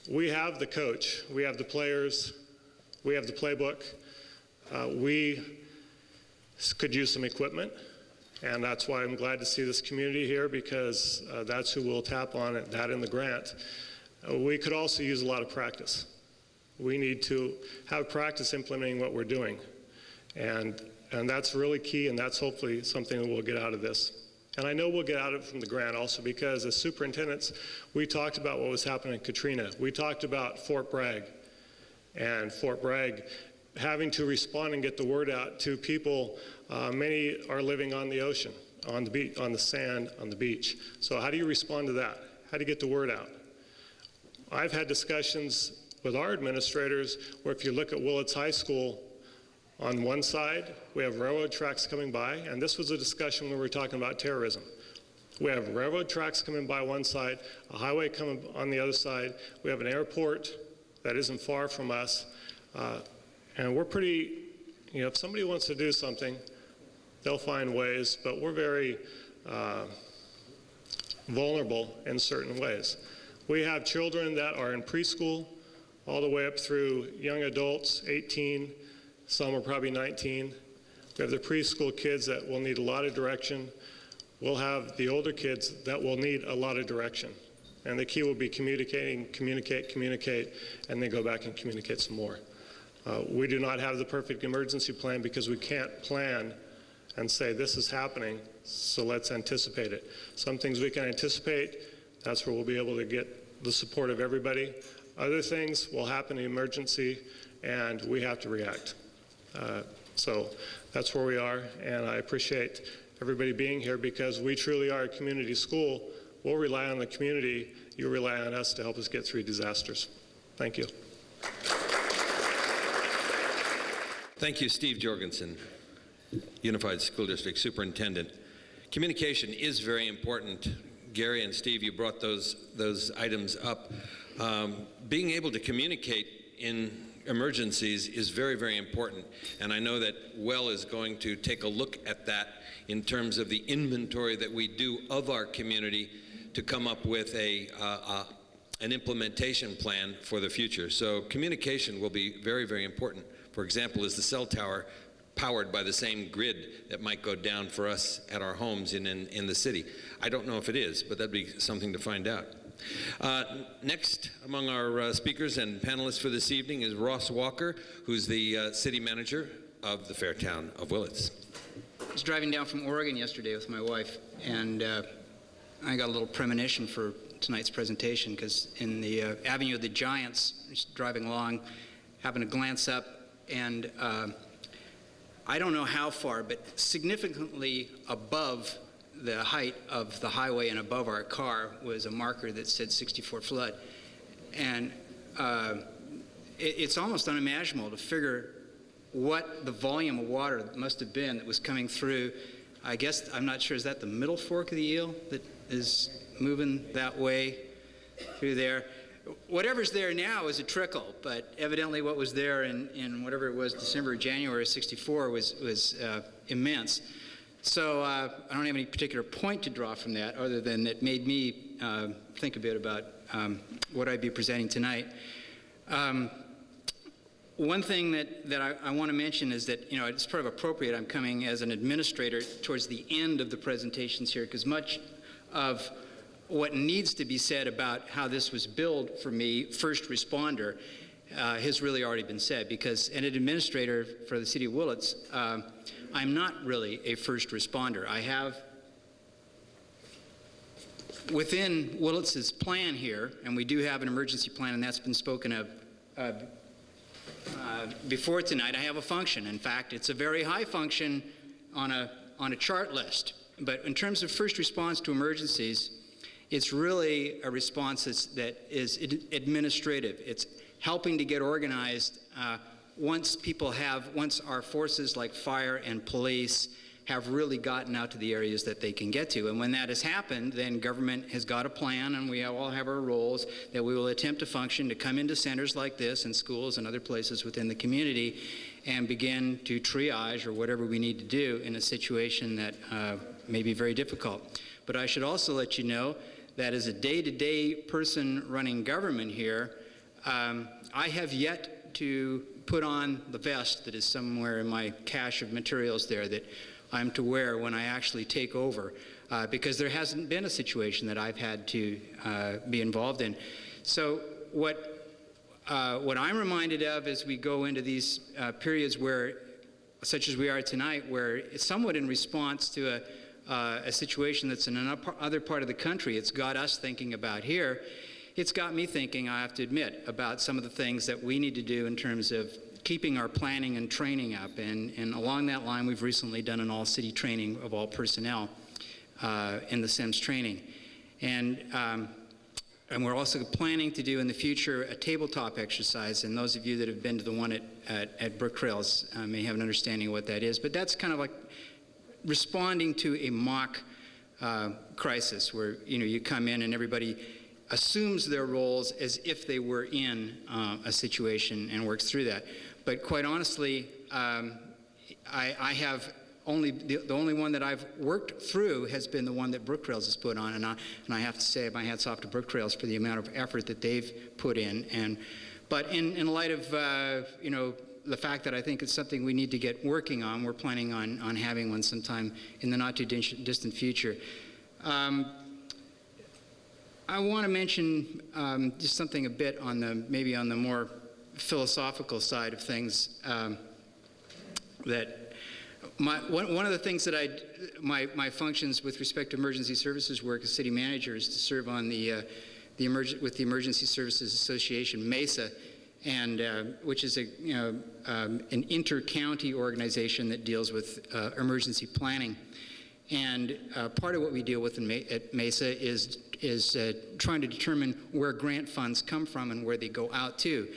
we have the coach, we have the players, we have the playbook. We could use some equipment, and that's why I'm glad to see this community here, because that's who we'll tap on at that in the grant. We could also use a lot of practice. We need to have practice implementing what we're doing. And that's really key, and that's hopefully something that we'll get out of this. And I know we'll get out of it from the grant also, because as superintendents, we talked about what was happening in Katrina. We talked about Fort Bragg, and Fort Bragg having to respond and get the word out to people. Many are living on the ocean, on the beach, on the sand, on the beach. So how do you respond to that? How do you get the word out? I've had discussions with our administrators where if you look at Willits High School, on one side, we have railroad tracks coming by, and this was a discussion when we were talking about terrorism. We have railroad tracks coming by one side, a highway coming on the other side. We have an airport that isn't far from us. And we're pretty, if somebody wants to do something, they'll find ways, but we're very vulnerable in certain ways. We have children that are in preschool all the way up through young adults, 18, some are probably 19. We have the preschool kids that will need a lot of direction. We'll have the older kids that will need a lot of direction. And the key will be communicate, and then go back and communicate some more. We do not have the perfect emergency plan because we can't plan and say this is happening, so let's anticipate it. Some things we can anticipate, that's where we'll be able to get the support of everybody. Other things will happen in emergency, and we have to react. So that's where we are, and I appreciate everybody being here because we truly are a community school. We'll rely on the community. You rely on us to help us get through disasters. Thank you. Thank you, Steve Jorgensen, Unified School District Superintendent. Communication is very important. Gary and Steve, you brought those items up. Being able to communicate in emergencies is very, very important. And I know that WELL is going to take a look at that in terms of the inventory that we do of our community to come up with an implementation plan for the future. So communication will be very, very important. For example, is the cell tower powered by the same grid that might go down for us at our homes in the city? I don't know if it is, but that'd be something to find out. Next among our speakers and panelists for this evening is Ross Walker, who's the city manager of the fair town of Willits. I was driving down from Oregon yesterday with my wife, and I got a little premonition for tonight's presentation because in the Avenue of the Giants, just driving along, happened to glance up, and I don't know how far, but significantly above the height of the highway and above our car was a marker that said 64 flood. And it's almost unimaginable to figure what the volume of water must have been that was coming through. I guess, I'm not sure, is that the middle fork of the Eel that is moving that way through there? Whatever's there now is a trickle, but evidently what was there in whatever it was, December or January of '64 was immense. So I don't have any particular point to draw from that other than it made me think a bit about what I'd be presenting tonight. One thing that I want to mention is that, it's sort of appropriate I'm coming as an administrator towards the end of the presentations here because much of what needs to be said about how this was billed for me, first responder, has really already been said because an administrator for the city of Willits, I'm not really a first responder. I have, within Willits' plan here, and we do have an emergency plan, and that's been spoken of before tonight, I have a function. In fact, it's a very high function on a chart list. But in terms of first response to emergencies, it's really a response that is administrative. It's helping to get organized once our forces like fire and police have really gotten out to the areas that they can get to. And when that has happened, then government has got a plan, and we all have our roles that we will attempt to function to come into centers like this and schools and other places within the community and begin to triage or whatever we need to do in a situation that may be very difficult. But I should also let you know that as a day-to-day person running government here, I have yet to put on the vest that is somewhere in my cache of materials there that I'm to wear when I actually take over, because there hasn't been a situation that I've had to be involved in. So what I'm reminded of as we go into these periods where, such as we are tonight, where it's somewhat in response to a situation that's in another part of the country, it's got us thinking about here. It's got me thinking, I have to admit, about some of the things that we need to do in terms of keeping our planning and training up. And along that line, we've recently done an all-city training of all personnel in the SIMS training. And we're also planning to do in the future a tabletop exercise. And those of you that have been to the one at Brook Trails may have an understanding of what that is. But that's kind of like responding to a mock crisis where, you come in and everybody assumes their roles as if they were in a situation and works through that. But quite honestly, I have the only one that I've worked through has been the one that Brook Trails has put on, and I have to say my hats off to Brook Trails for the amount of effort that they've put in. But in light of the fact that I think it's something we need to get working on, we're planning on having one sometime in the not too distant future. I want to mention just something a bit on maybe on the more philosophical side of things. That one of the things that my functions with respect to emergency services work as city manager is to serve on with the Emergency Services Association, MESA, and which is an inter-county organization that deals with emergency planning. And part of what we deal with at MESA is trying to determine where grant funds come from and where they go out to.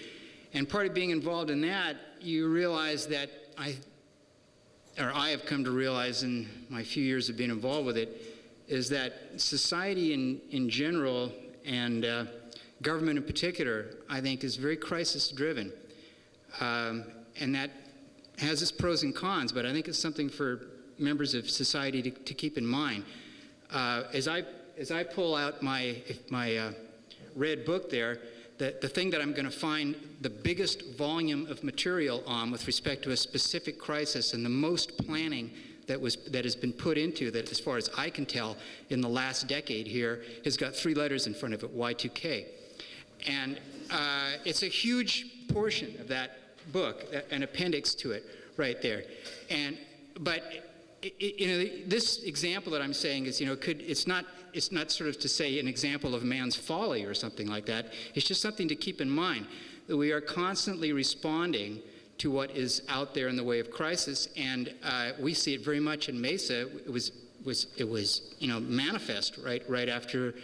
And part of being involved in that, you realize that I have come to realize in my few years of being involved with it, is that society in general and government in particular, I think, is very crisis-driven. And that has its pros and cons, but I think it's something for members of society to keep in mind. As I pull out my red book there, the thing that I'm going to find the biggest volume of material on with respect to a specific crisis and the most planning that has been put into that, as far as I can tell, in the last decade here, has got 3 letters in front of it, Y2K. And it's a huge portion of that book, an appendix to it right there. But this example that I'm saying is, it's not sort of to say an example of man's folly or something like that. It's just something to keep in mind, that we are constantly responding to what is out there in the way of crisis, and we see it very much in Mesa. It was manifest right after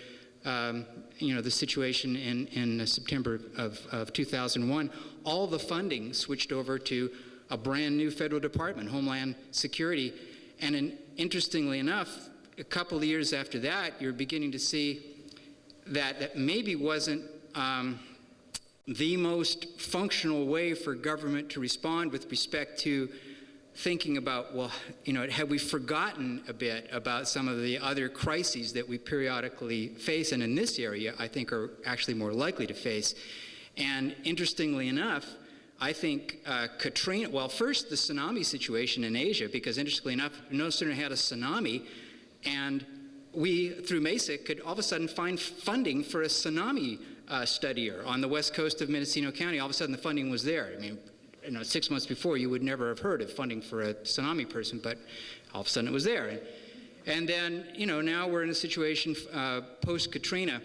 the situation in September of 2001. All the funding switched over to a brand new federal department, Homeland Security. And interestingly enough, a couple of years after that, you're beginning to see that maybe wasn't the most functional way for government to respond with respect to thinking about, have we forgotten a bit about some of the other crises that we periodically face, and in this area, I think are actually more likely to face. And interestingly enough, I think Katrina, first the tsunami situation in Asia, because interestingly enough, no sooner had a tsunami, and we, through MESA, could all of a sudden find funding for a tsunami studier on the west coast of Mendocino County. All of a sudden the funding was there. I mean, 6 months before, you would never have heard of funding for a tsunami person, but all of a sudden it was there. And then, now we're in a situation post-Katrina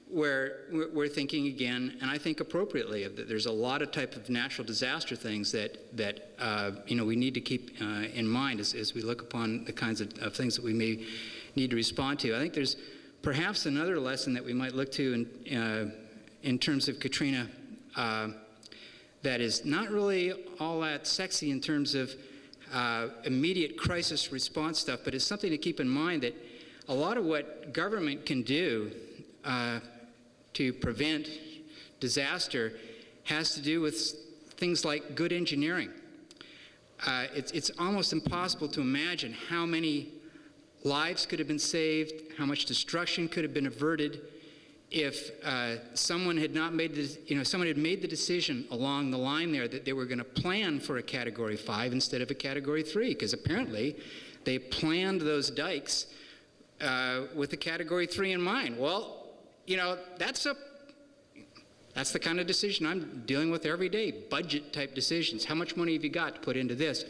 where we're thinking again, and I think appropriately, that there's a lot of type of natural disaster things that we need to keep in mind as we look upon the kinds of things that we may need to respond to. I think there's perhaps another lesson that we might look to in terms of Katrina that is not really all that sexy in terms of immediate crisis response stuff, but it's something to keep in mind that a lot of what government can do to prevent disaster has to do with things like good engineering. It's almost impossible to imagine how many lives could have been saved, how much destruction could have been averted if someone had made the decision along the line there that they were going to plan for a Category 5 instead of a Category 3, because apparently they planned those dikes with a Category 3 in mind. Well, that's the kind of decision I'm dealing with every day, budget type decisions. How much money have you got to put into this?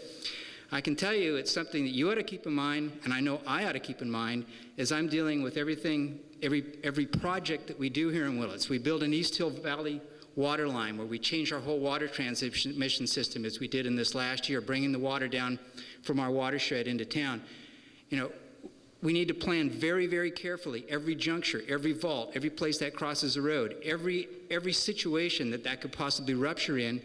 I can tell you it's something that you ought to keep in mind, and I know I ought to keep in mind, as I'm dealing with everything, every project that we do here in Willits. We build an East Hill Valley water line where we change our whole water transmission system, as we did in this last year, bringing the water down from our watershed into town. We need to plan very, very carefully every juncture, every vault, every place that crosses the road, every situation that could possibly rupture in.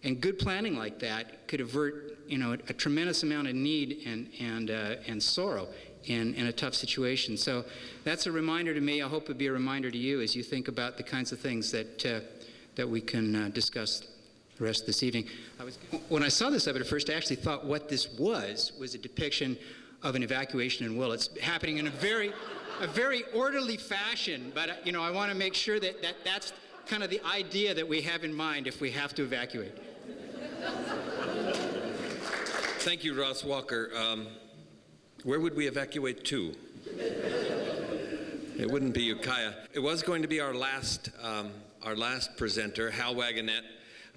And good planning like that could avert, a tremendous amount of need and sorrow in a tough situation. So that's a reminder to me. I hope it'll be a reminder to you as you think about the kinds of things that we can discuss the rest of this evening. When I saw this up at first, I actually thought what this was a depiction of an evacuation in Willits happening in a very orderly fashion. But I want to make sure that's kind of the idea that we have in mind if we have to evacuate. Thank you, Ross Walker. Where would we evacuate to? It wouldn't be Ukiah. It was going to be our last presenter, Hal Wagonette.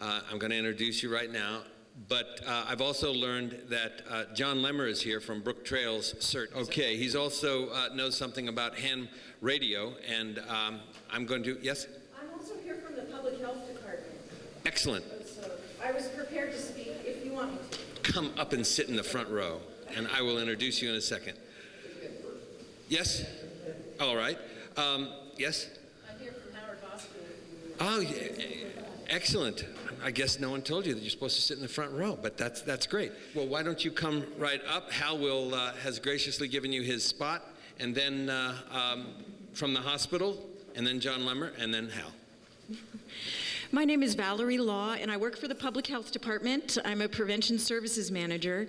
I'm going to introduce you right now. But I've also learned that Jon Limor is here from Brook Trails CERT. Okay, he's also knows something about ham radio, and I'm going to, yes? I'm also here from the Public Health Department. Excellent. So I was prepared to speak if you want me to. Come up and sit in the front row, and I will introduce you in a second. Yes? All right. Yes? I'm here from Howard Hospital. Oh, yeah. Excellent. I guess no one told you that you're supposed to sit in the front row, but that's great. Well, why don't you come right up? Hal has graciously given you his spot, and then from the hospital, and then Jon Limor, and then Hal. My name is Valerie Law, and I work for the Public Health Department. I'm a Prevention Services Manager.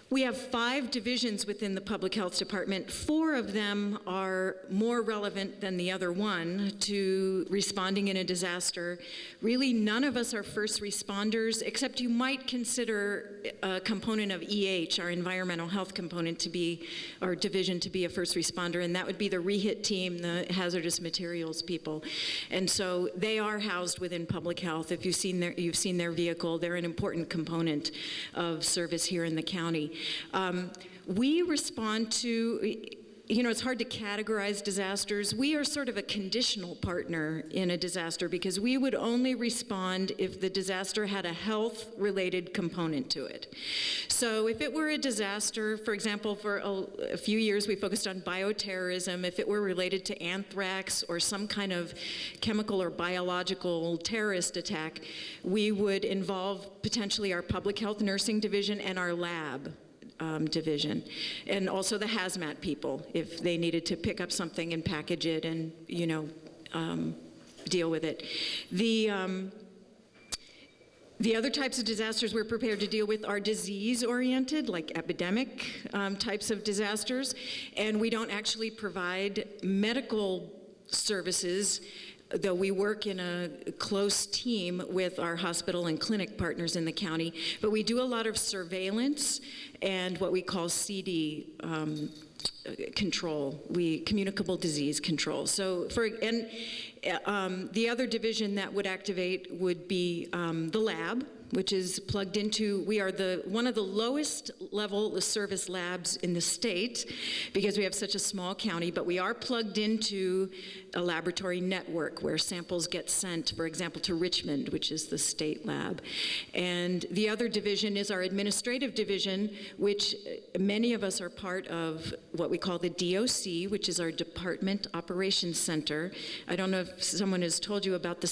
We have 5 divisions within the Public Health Department. 4 of them are more relevant than the other one to responding in a disaster. Really, none of us are first responders, except you might consider a component of EH, our environmental health component, to be, our division to be a first responder, and that would be the REHIT team, the hazardous materials people. And so they are housed within public health. If you've seen their vehicle, they're an important component of service here in the county. We respond to, it's hard to categorize disasters. We are sort of a conditional partner in a disaster because we would only respond if the disaster had a health-related component to it. So if it were a disaster, for example, for a few years we focused on bioterrorism, if it were related to anthrax or some kind of chemical or biological terrorist attack, we would involve potentially our public health nursing division and our lab division, and also the hazmat people if they needed to pick up something and package it and deal with it. The other types of disasters we're prepared to deal with are disease-oriented, like epidemic types of disasters, and we don't actually provide medical services, though we work in a close team with our hospital and clinic partners in the county. But we do a lot of surveillance and what we call CD control, communicable disease control. So the other division that would activate would be the lab. which is plugged into, we are one of the lowest level service labs in the state because we have such a small county, but we are plugged into a laboratory network where samples get sent, for example, to Richmond, which is the state lab. And the other division is our administrative division, which many of us are part of what we call the DOC, which is our Department Operations Center. I don't know if someone has told you about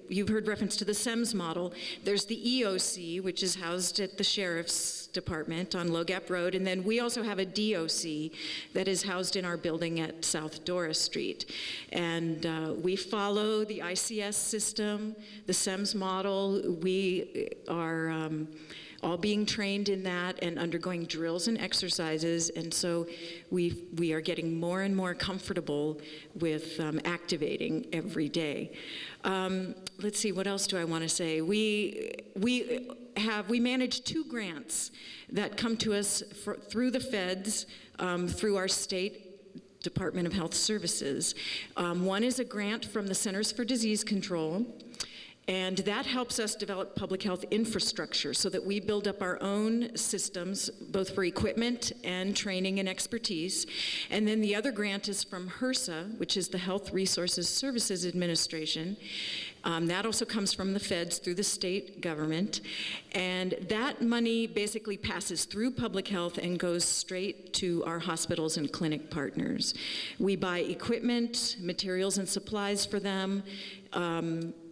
you've heard reference to the SEMS model. There's the EOC, which is housed at the Sheriff's Department on Low Gap Road, and then we also have a DOC that is housed in our building at South Doris Street. And we follow the ICS system, the SEMS model. We are all being trained in that and undergoing drills and exercises, and so we are getting more and more comfortable with activating every day. Let's see, what else do I want to say? We manage 2 grants that come to us through the feds, through our state Department of Health Services. One is a grant from the Centers for Disease Control, and that helps us develop public health infrastructure so that we build up our own systems, both for equipment and training and expertise. And then the other grant is from HRSA, which is the Health Resources Services Administration. That also comes from the feds through the state government. And that money basically passes through public health and goes straight to our hospitals and clinic partners. We buy equipment, materials and supplies for them.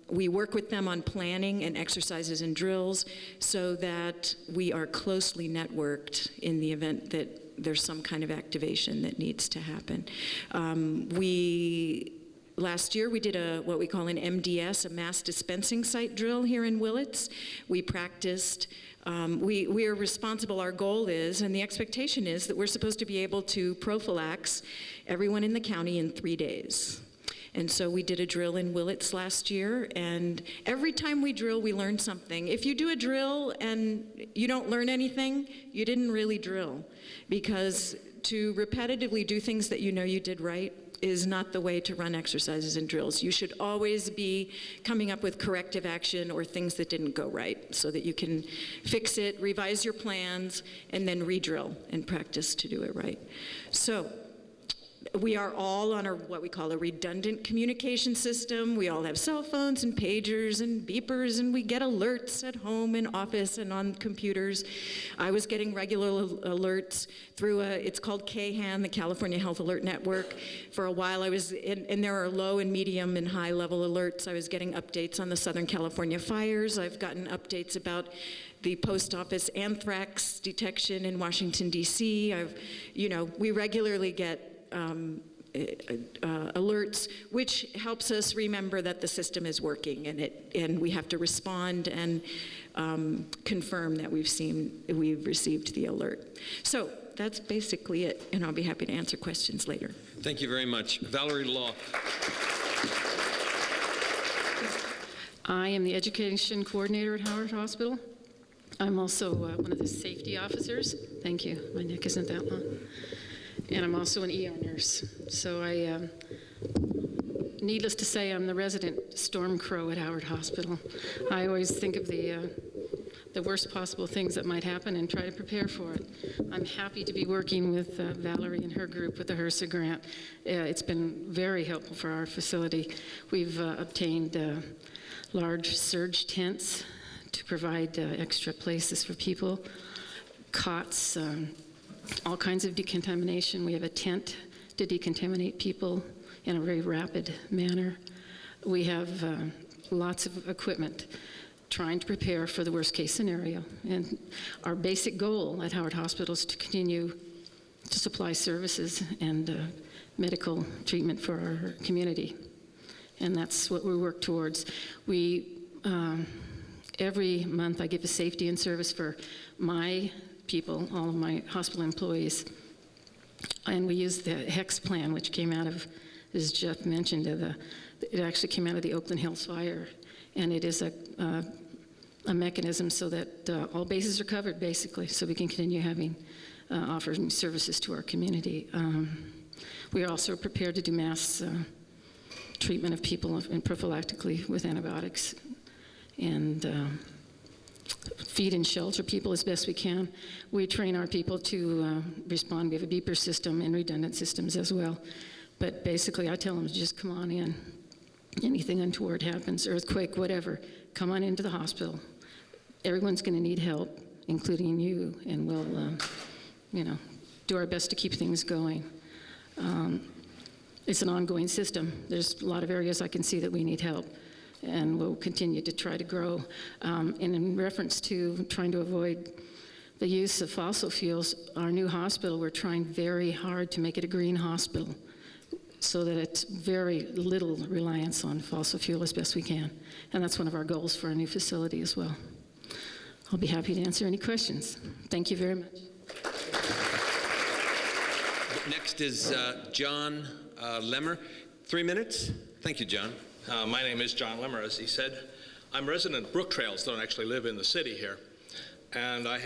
We work with them on planning and exercises and drills so that we are closely networked in the event that there's some kind of activation that needs to happen. Last year we did what we call an MDS, a mass dispensing site drill here in Willits. We practiced. We are responsible, our goal is, and the expectation is that we're supposed to be able to prophylax everyone in the county in 3 days. And so we did a drill in Willits last year, and every time we drill, we learn something. If you do a drill and you don't learn anything, you didn't really drill, because to repetitively do things that you know you did right is not the way to run exercises and drills. You should always be coming up with corrective action or things that didn't go right so that you can fix it, revise your plans, and then re-drill and practice to do it right. So we are all on what we call a redundant communication system. We all have cell phones and pagers and beepers, and we get alerts at home and office and on computers. I was getting regular alerts through it's called KHAN, the California Health Alert Network. For a while I was, and there are low and medium and high level alerts. I was getting updates on the Southern California fires. I've gotten updates about the post office anthrax detection in Washington, D.C. We regularly get alerts, which helps us remember that the system is working, and we have to respond and confirm that we've received the alert. So that's basically it, and I'll be happy to answer questions later. Thank you very much. Valerie Law. I am the education coordinator at Howard Hospital. I'm also one of the safety officers. Thank you. My neck isn't that long. And I'm also an ER nurse. So needless to say, I'm the resident storm crow at Howard Hospital. I always think of the worst possible things that might happen and try to prepare for it. I'm happy to be working with Valerie and her group with the HRSA grant. It's been very helpful for our facility. We've obtained large surge tents to provide extra places for people, cots, all kinds of decontamination. We have a tent to decontaminate people in a very rapid manner. We have lots of equipment trying to prepare for the worst case scenario. And our basic goal at Howard Hospital is to continue to supply services and medical treatment for our community. And that's what we work towards. Every month I give a safety and service for my people, all of my hospital employees. And we use the HEX plan, which came out of, as Jeff mentioned, it actually came out of the Oakland Hills fire. And it is a mechanism so that all bases are covered, basically, so we can continue offering services to our community. We are also prepared to do mass treatment of people and prophylactically with antibiotics. And feed and shelter people as best we can. We train our people to respond. We have a beeper system and redundant systems as well. But basically, I tell them to just come on in. Anything untoward happens, earthquake, whatever, come on into the hospital. Everyone's going to need help, including you, and we'll, do our best to keep things going. It's an ongoing system. There's a lot of areas I can see that we need help, and we'll continue to try to grow. And in reference to trying to avoid the use of fossil fuels, our new hospital, we're trying very hard to make it a green hospital so that it's very little reliance on fossil fuel as best we can. And that's one of our goals for our new facility as well. I'll be happy to answer any questions. Thank you very much. Next is Jon Limor. 3 minutes. Thank you, John. My name is Jon Limor, as he said. I'm a resident of Brook Trails, don't actually live in the city here. And I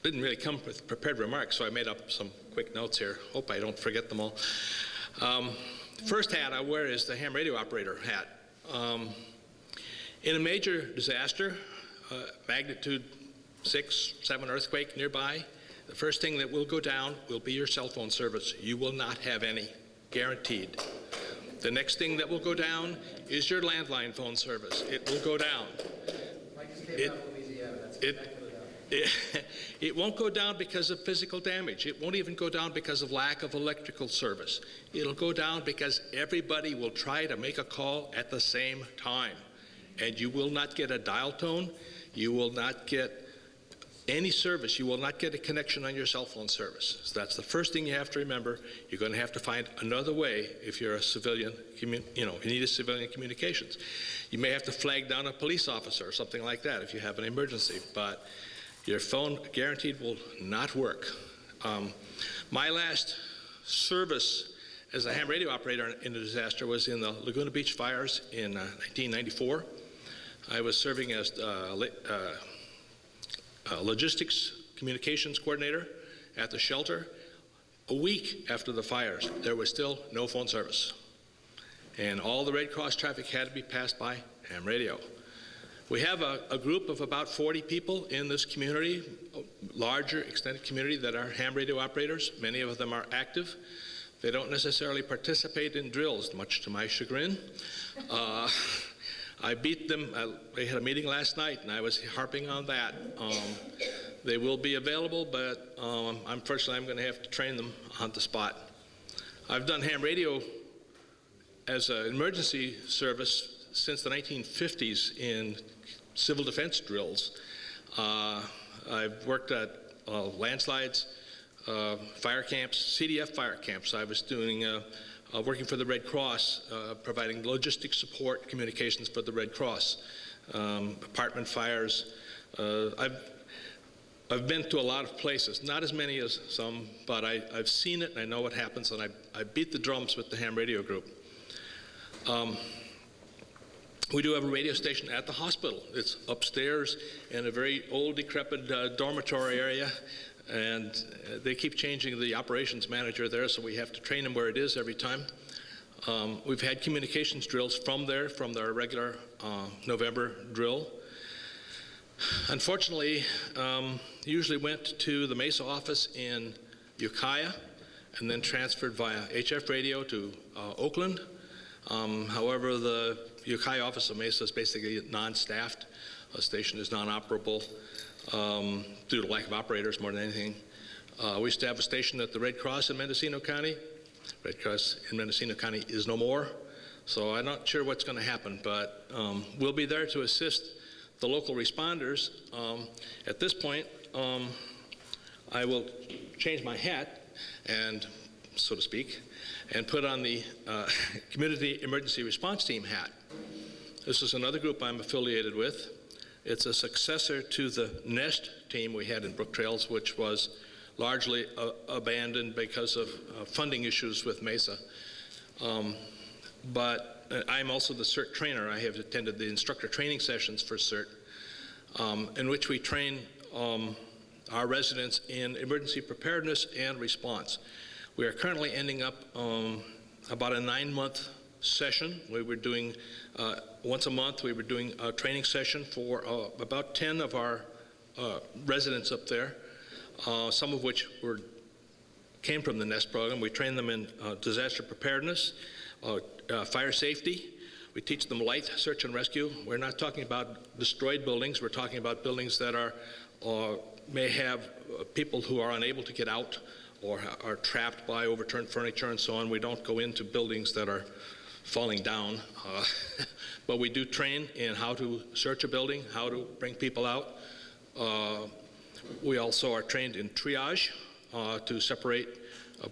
didn't really come with prepared remarks, so I made up some quick notes here. Hope I don't forget them all. First hat I wear is the ham radio operator hat. In a major disaster, magnitude 6, 7 earthquake nearby, the first thing that will go down will be your cell phone service. You will not have any, guaranteed. The next thing that will go down is your landline phone service. It will go down. It won't go down because of physical damage. It won't even go down because of lack of electrical service. It'll go down because everybody will try to make a call at the same time. And you will not get a dial tone. You will not get any service. You will not get a connection on your cell phone service. So that's the first thing you have to remember. You're going to have to find another way if you're a civilian, you need a civilian communications. You may have to flag down a police officer or something like that if you have an emergency, but your phone guaranteed will not work. My last service as a ham radio operator in a disaster was in the Laguna Beach fires in 1994. I was serving as logistics communications coordinator at the shelter. A week after the fires, there was still no phone service. And all the Red Cross traffic had to be passed by ham radio. We have a group of about 40 people in this community, a larger extended community, that are ham radio operators. Many of them are active. They don't necessarily participate in drills, much to my chagrin. I beat them. They had a meeting last night, and I was harping on that. They will be available, but unfortunately, I'm going to have to train them on the spot. I've done ham radio as an emergency service since the 1950s in civil defense drills. I've worked at landslides, fire camps, CDF fire camps. I was doing working for the Red Cross, providing logistic support communications for the Red Cross, apartment fires. I've been to a lot of places, not as many as some, but I've seen it and I know what happens, and I beat the drums with the ham radio group. We do have a radio station at the hospital. It's upstairs in a very old, decrepit dormitory area, and they keep changing the operations manager there, so we have to train them where it is every time. We've had communications drills from there, from their regular November drill. Unfortunately, usually went to the Mesa office in Ukiah and then transferred via HF radio to Oakland. However, the Ukiah office of Mesa is basically non-staffed. The station is non-operable due to lack of operators more than anything. We used to have a station at the Red Cross in Mendocino County. Red Cross in Mendocino County is no more, so I'm not sure what's going to happen, but we'll be there to assist the local responders. At this point, I will change my hat, and so to speak, and put on the Community Emergency Response Team hat. This is another group I'm affiliated with. It's a successor to the NEST team we had in Brook Trails, which was largely abandoned because of funding issues with Mesa. But I'm also the CERT trainer. I have attended the instructor training sessions for CERT, in which we train our residents in emergency preparedness and response. We are currently ending up about a 9-month session. We were doing, once a month, we were doing a training session for about 10 of our residents up there, some of which came from the NEST program. We train them in disaster preparedness, fire safety. We teach them light search and rescue. We're not talking about destroyed buildings. We're talking about buildings that may have people who are unable to get out or are trapped by overturned furniture and so on. We don't go into buildings that are falling down, but we do train in how to search a building, how to bring people out. We also are trained in triage to separate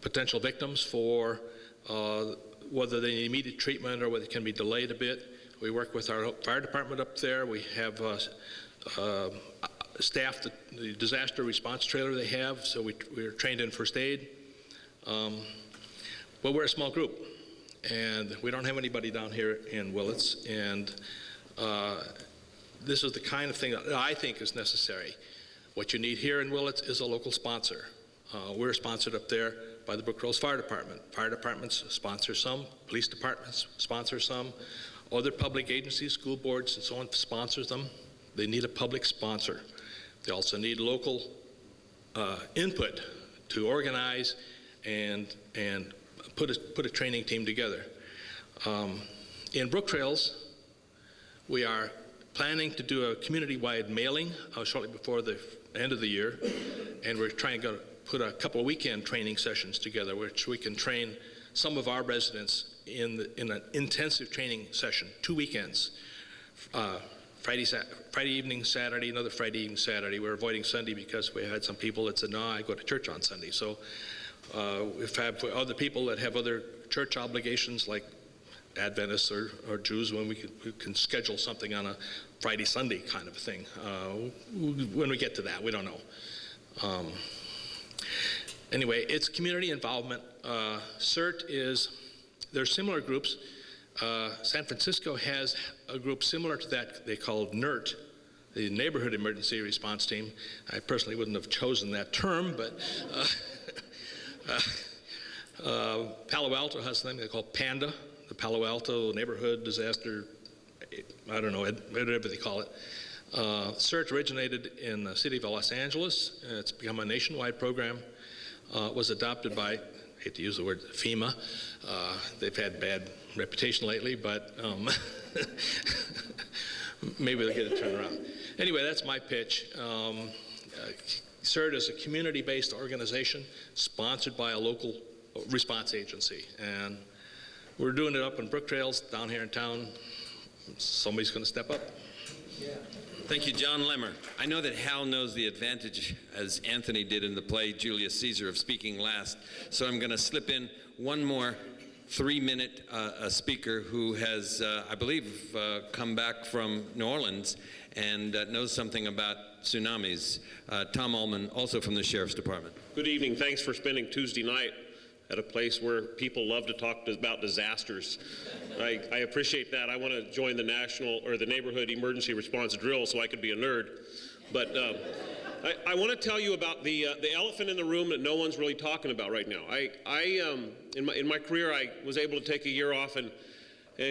potential victims for whether they need immediate treatment or whether it can be delayed a bit. We work with our fire department up there. We have staff the disaster response trailer they have, so we're trained in first aid. But we're a small group, and we don't have anybody down here in Willits, and this is the kind of thing that I think is necessary. What you need here in Willits is a local sponsor. We're sponsored up there by the Brook Rolls Fire Department. Fire departments sponsor some, police departments sponsor some, other public agencies, school boards and so on sponsors them. They need a public sponsor. They also need local input to organize and put a training team together. In Brook Trails, we are planning to do a community-wide mailing shortly before the end of the year, and we're trying to put a couple of weekend training sessions together, which we can train some of our residents in an intensive training session, 2 weekends. Friday evening, Saturday, another Friday evening, Saturday. We're avoiding Sunday because we had some people that said, no, I go to church on Sunday. So we've had other people that have other church obligations like Adventists or Jews, when we can schedule something on a Friday, Sunday kind of thing. When we get to that, we don't know. Anyway, it's community involvement. CERT there's similar groups. San Francisco has a group similar to that they call NERT, the Neighborhood Emergency Response Team. I personally wouldn't have chosen that term, but Palo Alto has something they call PANDA, the Palo Alto Neighborhood Disaster, I don't know, whatever they call it. CERT originated in the city of Los Angeles. It's become a nationwide program. It was adopted by, I hate to use the word FEMA. They've had bad reputation lately, but maybe they'll get it turned around. Anyway, that's my pitch. CERT is a community-based organization sponsored by a local response agency, and we're doing it up in Brook Trails down here in town. Somebody's going to step up. Yeah. Thank you, Jon Limor. I know that Hal knows the advantage, as Anthony did in the play Julius Caesar, of speaking last, so I'm going to slip in one more 3-minute speaker who has, I believe, come back from New Orleans and knows something about tsunamis. Tom Ullman, also from the Sheriff's Department. Good evening. Thanks for spending Tuesday night at a place where people love to talk about disasters. I appreciate that. I want to join the the neighborhood emergency response drill so I could be a nerd. But I want to tell you about the elephant in the room that no one's really talking about right now. In my career, I was able to take a year off and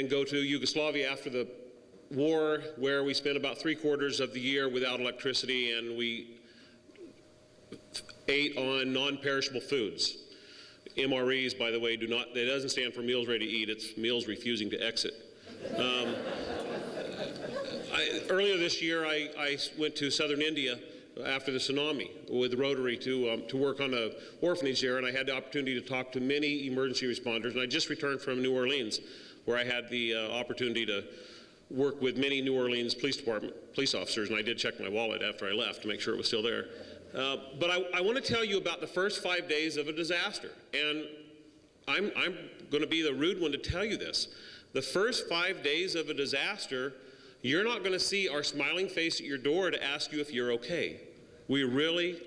go to Yugoslavia after the war, where we spent about 3/4 of the year without electricity, and we ate on non-perishable foods. MREs, by the way, it doesn't stand for meals ready to eat, it's meals refusing to exit. Earlier this year, I went to southern India after the tsunami with Rotary to work on an orphanage there, and I had the opportunity to talk to many emergency responders, and I just returned from New Orleans, where I had the opportunity to work with many New Orleans police officers, and I did check my wallet after I left to make sure it was still there. But I want to tell you about the first 5 days of a disaster, and I'm going to be the rude one to tell you this. The first 5 days of a disaster, you're not going to see our smiling face at your door to ask you if you're okay. We really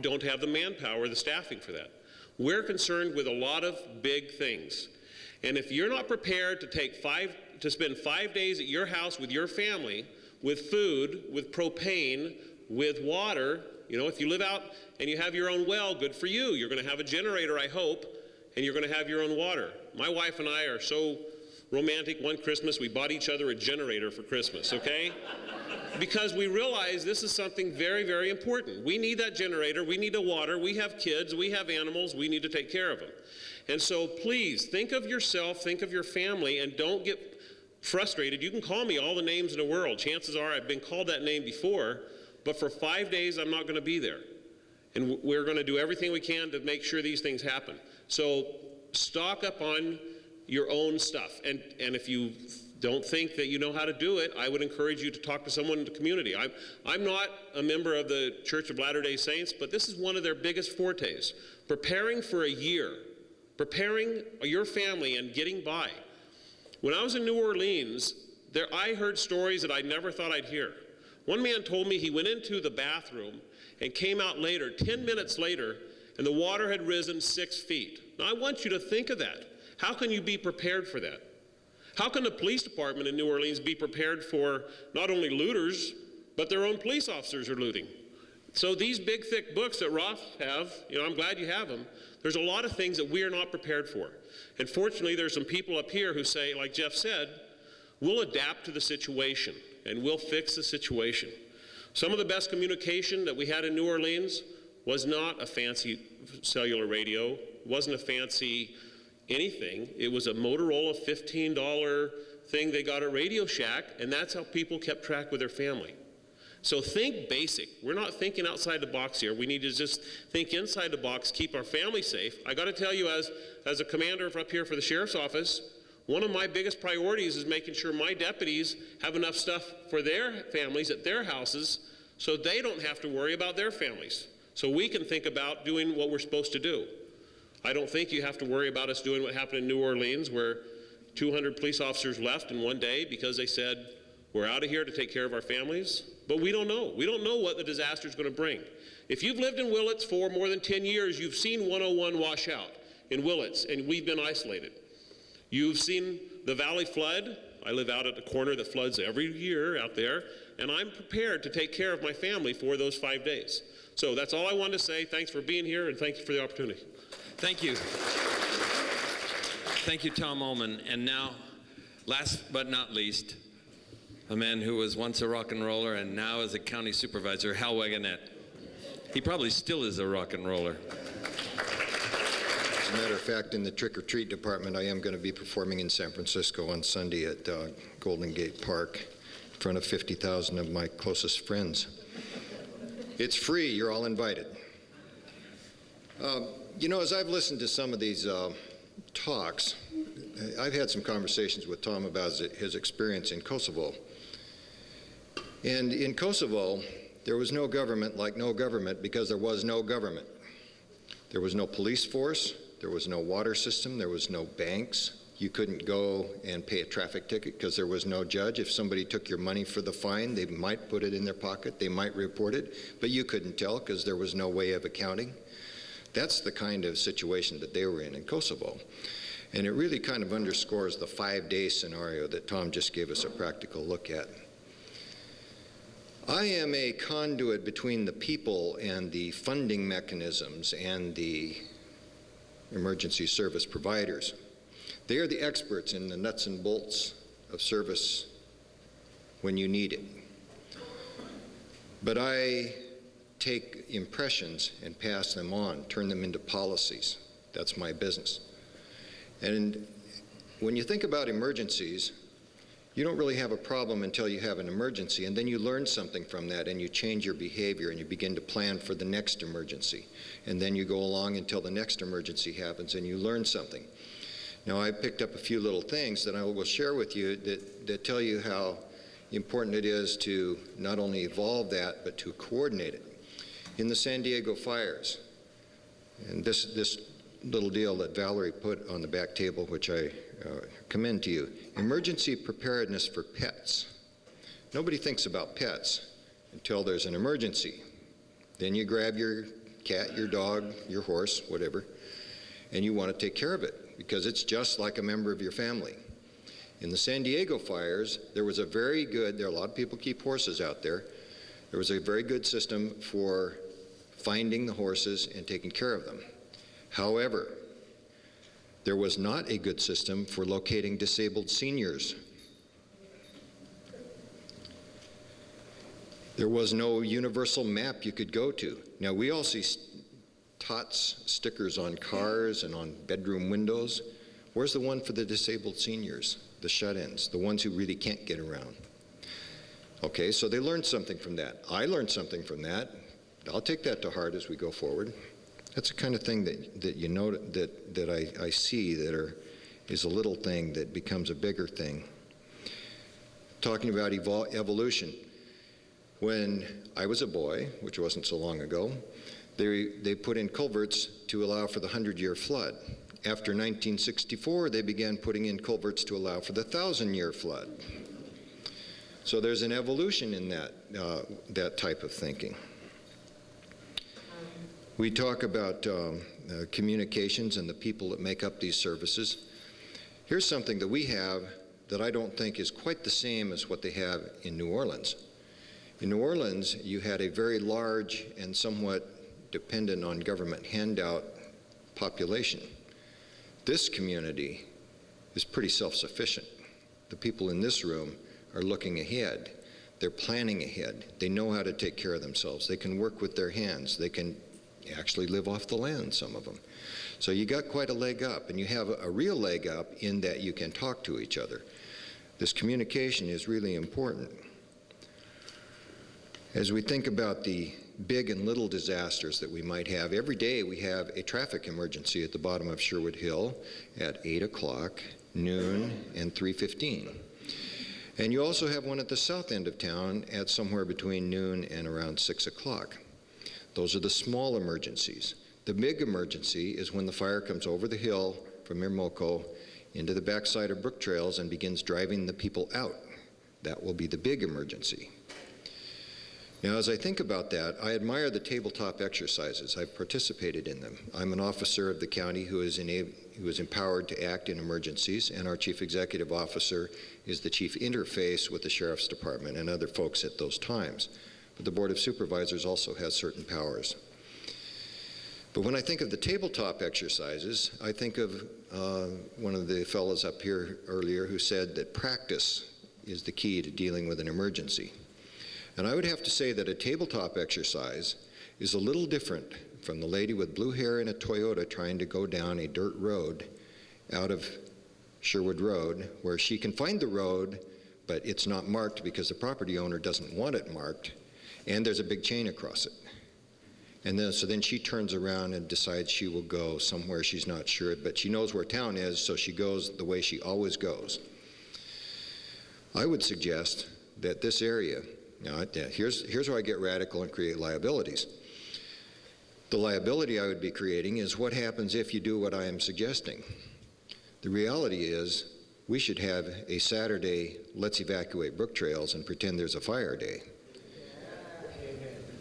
don't have the manpower, the staffing for that. We're concerned with a lot of big things, and if you're not prepared to spend 5 days at your house with your family, with food, with propane, with water. If you live out and you have your own well, good for you. You're going to have a generator, I hope, and you're going to have your own water. My wife and I are so romantic. One Christmas, we bought each other a generator for Christmas, okay? Because we realize this is something very, very important. We need that generator. We need the water. We have kids. We have animals. We need to take care of them. And so please, think of yourself, think of your family, and don't get frustrated. You can call me all the names in the world. Chances are I've been called that name before, but for 5 days I'm not going to be there. And we're going to do everything we can to make sure these things happen. So stock up on your own stuff. And if you don't think that you know how to do it, I would encourage you to talk to someone in the community. I'm not a member of the Church of Latter-day Saints, but this is one of their biggest fortes. Preparing for a year, preparing your family and getting by. When I was in New Orleans, I heard stories that I never thought I'd hear. One man told me he went into the bathroom and came out later, 10 minutes later, and the water had risen 6 feet. Now I want you to think of that. How can you be prepared for that? How can the police department in New Orleans be prepared for not only looters, but their own police officers are looting? So these big, thick books that Roth have, I'm glad you have them. There's a lot of things that we are not prepared for. And fortunately, there's some people up here who say, like Jeff said, we'll adapt to the situation and we'll fix the situation. Some of the best communication that we had in New Orleans was not a fancy cellular radio, wasn't a fancy anything. It was a Motorola $15 thing they got at Radio Shack, and that's how people kept track with their family. So think basic. We're not thinking outside the box here. We need to just think inside the box, keep our family safe. I got to tell you, as a commander up here for the sheriff's office, one of my biggest priorities is making sure my deputies have enough stuff for their families at their houses so they don't have to worry about their families. So we can think about doing what we're supposed to do. I don't think you have to worry about us doing what happened in New Orleans, where 200 police officers left in one day because they said, we're out of here to take care of our families. But we don't know. We don't know what the disaster is going to bring. If you've lived in Willits for more than 10 years, you've seen 101 wash out in Willits, and we've been isolated. You've seen the valley flood. I live out at the corner that floods every year out there, and I'm prepared to take care of my family for those 5 days. So that's all I wanted to say. Thanks for being here, and thank you for the opportunity. Thank you. Thank you, Tom Ullman. And now, last but not least, a man who was once a rock and roller and now is a county supervisor, Hal Wagonette. He probably still is a rock and roller. As a matter of fact, in the trick-or-treat department, I am going to be performing in San Francisco on Sunday at Golden Gate Park in front of 50,000 of my closest friends. It's free. You're all invited. As I've listened to some of these talks, I've had some conversations with Tom about his experience in Kosovo. And in Kosovo, there was no government like no government because there was no government. There was no police force, there was no water system, there was no banks. You couldn't go and pay a traffic ticket because there was no judge. If somebody took your money for the fine, they might put it in their pocket, they might report it, but you couldn't tell because there was no way of accounting. That's the kind of situation that they were in Kosovo. And it really kind of underscores the 5-day scenario that Tom just gave us a practical look at. I am a conduit between the people and the funding mechanisms and the emergency service providers. They are the experts in the nuts and bolts of service when you need it. But I take impressions and pass them on, turn them into policies. That's my business. And when you think about emergencies, you don't really have a problem until you have an emergency, and then you learn something from that and you change your behavior and you begin to plan for the next emergency. And then you go along until the next emergency happens and you learn something. Now, I picked up a few little things that I will share with you that tell you how important it is to not only evolve that, but to coordinate it. In the San Diego fires, and this little deal that Valerie put on the back table, which I commend to you, emergency preparedness for pets. Nobody thinks about pets until there's an emergency. Then you grab your cat, your dog, your horse, whatever, and you want to take care of it because it's just like a member of your family. In the San Diego fires, there was a very good, there are a lot of people keep horses out there, there was a very good system for finding the horses and taking care of them. However, There was not a good system for locating disabled seniors. There was no universal map you could go to. Now, we all see TOTS stickers on cars and on bedroom windows. Where's the one for the disabled seniors, the shut-ins, the ones who really can't get around? Okay, so they learned something from that. I learned something from that. I'll take that to heart as we go forward. That's the kind of thing that you know that I see that is a little thing that becomes a bigger thing. Talking about evolution. When I was a boy, which wasn't so long ago, they put in culverts to allow for the 100-year flood. After 1964, they began putting in culverts to allow for the 1,000-year flood. So there's an evolution in that type of thinking. We talk about communications and the people that make up these services. Here's something that we have that I don't think is quite the same as what they have in New Orleans. In New Orleans, you had a very large and somewhat dependent on government handout population. This community is pretty self-sufficient. The people in this room are looking ahead. They're planning ahead. They know how to take care of themselves. They can work with their hands. They can actually live off the land, some of them. So you got quite a leg up, and you have a real leg up in that you can talk to each other. This communication is really important. As we think about the big and little disasters that we might have, every day we have a traffic emergency at the bottom of Sherwood Hill at 8 o'clock, noon, and 3:15. And you also have one at the south end of town at somewhere between noon and around 6 o'clock. Those are the small emergencies. The big emergency is when the fire comes over the hill from Mirmoco into the backside of Brook Trails and begins driving the people out. That will be the big emergency. Now, as I think about that, I admire the tabletop exercises. I've participated in them. I'm an officer of the county who is empowered to act in emergencies, and our chief executive officer is the chief interface with the sheriff's department and other folks at those times. But the Board of Supervisors also has certain powers. But when I think of the tabletop exercises, I think of one of the fellows up here earlier who said that practice is the key to dealing with an emergency. And I would have to say that a tabletop exercise is a little different from the lady with blue hair in a Toyota trying to go down a dirt road out of Sherwood Road, where she can find the road, but it's not marked because the property owner doesn't want it marked, and there's a big chain across it. And then she turns around and decides she will go somewhere she's not sure, but she knows where town is, so she goes the way she always goes. I would suggest that this area, now here's where I get radical and create liabilities. The liability I would be creating is what happens if you do what I am suggesting. The reality is we should have a Saturday, let's evacuate Brook Trails and pretend there's a fire day.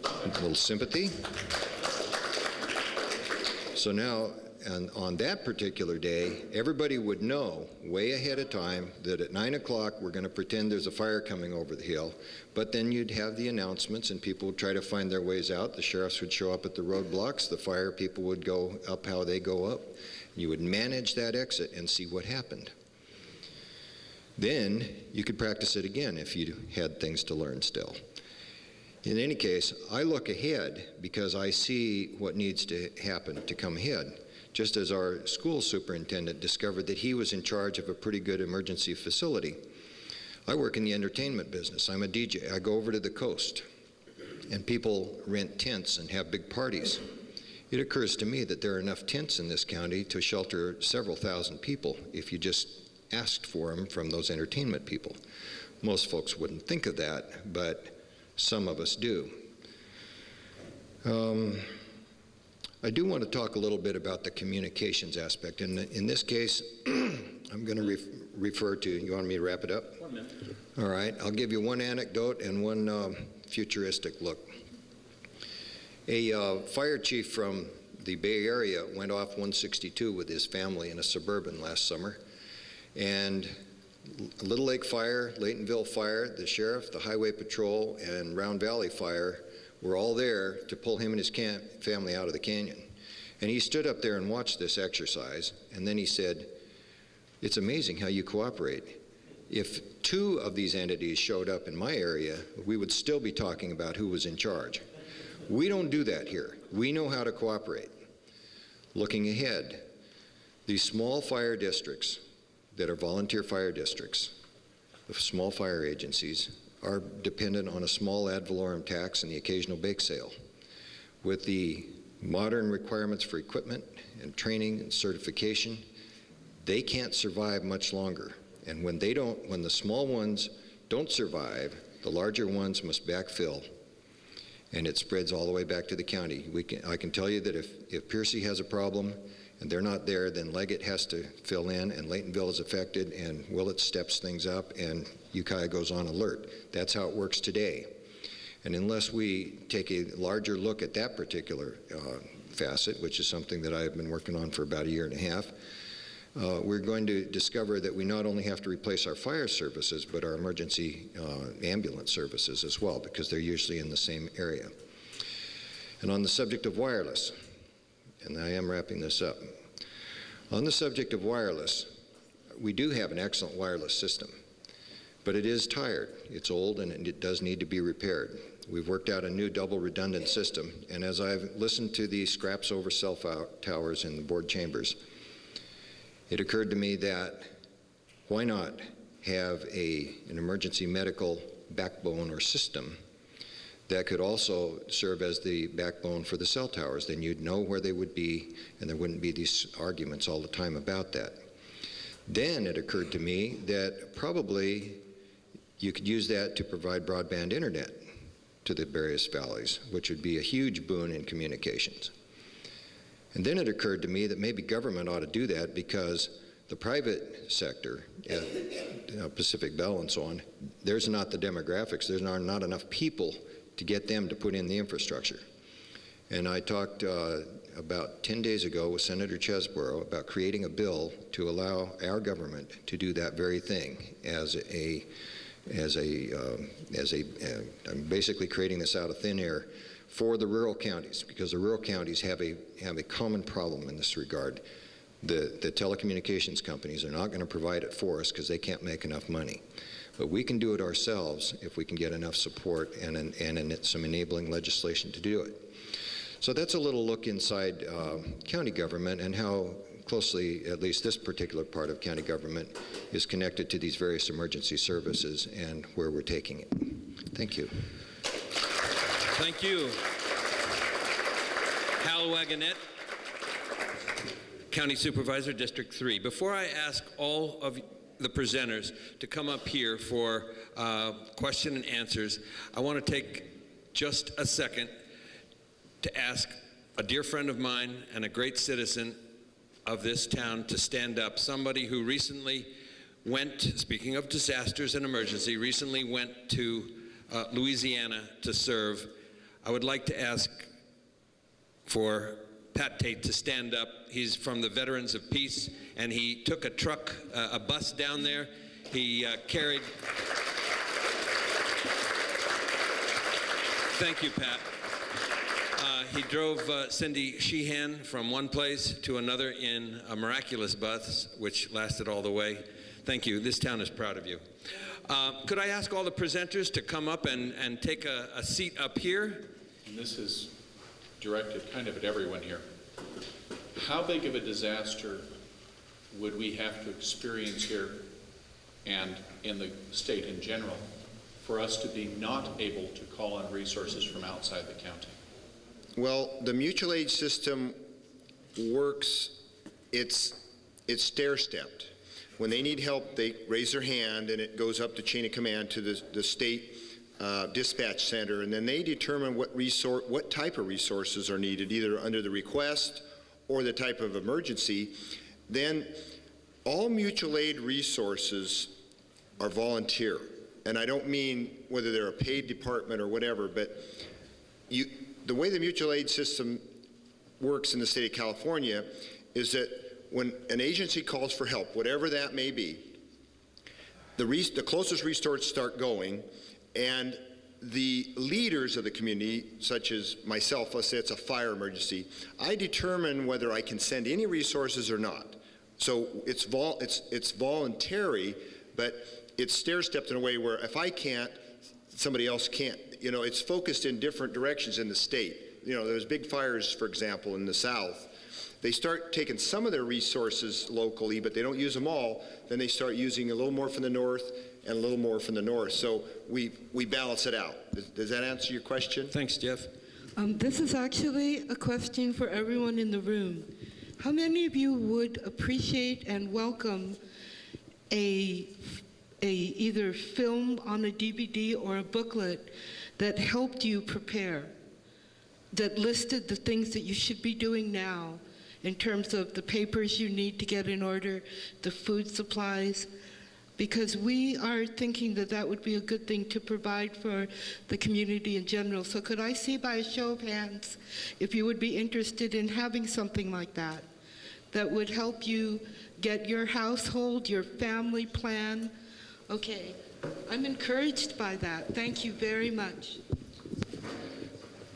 A little sympathy. So now, and on that particular day, everybody would know way ahead of time that at 9 o'clock we're going to pretend there's a fire coming over the hill, but then you'd have the announcements and people would try to find their ways out. The sheriffs would show up at the roadblocks. The fire people would go up how they go up. You would manage that exit and see what happened. Then you could practice it again if you had things to learn still. In any case, I look ahead because I see what needs to happen to come ahead. Just as our school superintendent discovered that he was in charge of a pretty good emergency facility. I work in the entertainment business. I'm a DJ. I go over to the coast, and people rent tents and have big parties. It occurs to me that there are enough tents in this county to shelter several thousand people if you just asked for them from those entertainment people. Most folks wouldn't think of that, but some of us do. I do want to talk a little bit about the communications aspect. And in this case, I'm going to refer to, you want me to wrap it up? 1 minute. All right. I'll give you one anecdote and one futuristic look. A fire chief from the Bay Area went off 162 with his family in a Suburban last summer. And Little Lake Fire, Laytonville Fire, the sheriff, the highway patrol, and Round Valley Fire were all there to pull him and his family out of the canyon. And he stood up there and watched this exercise, and then he said, "It's amazing how you cooperate. If 2 of these entities showed up in my area, we would still be talking about who was in charge." We don't do that here. We know how to cooperate. Looking ahead, these small fire districts that are volunteer fire districts, the small fire agencies, are dependent on a small ad valorem tax and the occasional bake sale. With the modern requirements for equipment and training and certification, they can't survive much longer. And when the small ones don't survive, the larger ones must backfill, and it spreads all the way back to the county. I can tell you that if Piercy has a problem and they're not there, then Leggett has to fill in, and Laytonville is affected, and Willits steps things up, and Ukiah goes on alert. That's how it works today. And unless we take a larger look at that particular facet, which is something that I've been working on for about 1.5 years, we're going to discover that we not only have to replace our fire services, but our emergency ambulance services as well, because they're usually in the same area. And on the subject of wireless, and I am wrapping this up, on the subject of wireless, we do have an excellent wireless system, but it is tired. It's old, and it does need to be repaired. We've worked out a new double redundant system, and as I've listened to the scraps over cell towers in the board chambers, it occurred to me that why not have an emergency medical backbone or system that could also serve as the backbone for the cell towers? Then you'd know where they would be, and there wouldn't be these arguments all the time about that. Then it occurred to me that probably you could use that to provide broadband internet to the various valleys, which would be a huge boon in communications. And then it occurred to me that maybe government ought to do that, because the private sector, Pacific Bell and so on, there's not the demographics, there's not enough people to get them to put in the infrastructure. And I talked about 10 days ago with Senator Chesborough about creating a bill to allow our government to do that very thing I'm basically creating this out of thin air for the rural counties, because the rural counties have a common problem in this regard. The telecommunications companies are not going to provide it for us because they can't make enough money. But we can do it ourselves if we can get enough support and some enabling legislation to do it. So that's a little look inside county government and how closely, at least this particular part of county government, is connected to these various emergency services and where we're taking it. Thank you. Thank you. Hal Wagonette, County Supervisor, District 3. Before I ask all of the presenters to come up here for question and answers, I want to take just a second to ask a dear friend of mine and a great citizen of this town to stand up. Somebody who recently went, speaking of disasters and emergency, recently went to Louisiana to serve. I would like to ask for Pat Tate to stand up. He's from the Veterans of Peace, and he took a bus down there. He carried... Thank you, Pat. He drove Cindy Sheehan from one place to another in a miraculous bus, which lasted all the way. Thank you. This town is proud of you. Could I ask all the presenters to come up and take a seat up here? And this is directed kind of at everyone here. How big of a disaster would we have to experience here and in the state in general for us to be not able to call on resources from outside the county? Well, the mutual aid system works, it's stair-stepped. When they need help, they raise their hand, and it goes up the chain of command to the state dispatch center, and then they determine what type of resources are needed, either under the request or the type of emergency. Then all mutual aid resources are volunteer. And I don't mean whether they're a paid department or whatever, but the way the mutual aid system works in the state of California is that when an agency calls for help, whatever that may be, the closest resources start going, and the leaders of the community, such as myself, let's say it's a fire emergency, I determine whether I can send any resources or not. So it's voluntary, but it's stair-stepped in a way where if I can't, somebody else can't. You know, it's focused in different directions in the state. You know, there's big fires, for example, in the south. They start taking some of their resources locally, but they don't use them all. Then they start using a little more from the north and a little more from the north. So we balance it out. Does that answer your question? Thanks, Jeff. This is actually a question for everyone in the room. How many of you would appreciate and welcome a either film on a DVD or a booklet that helped you prepare, that listed the things that you should be doing now in terms of the papers you need to get in order, the food supplies? Because we are thinking that that would be a good thing to provide for the community in general. So could I see by a show of hands if you would be interested in having something like that, that would help you get your household, your family plan? Okay, I'm encouraged by that. Thank you very much.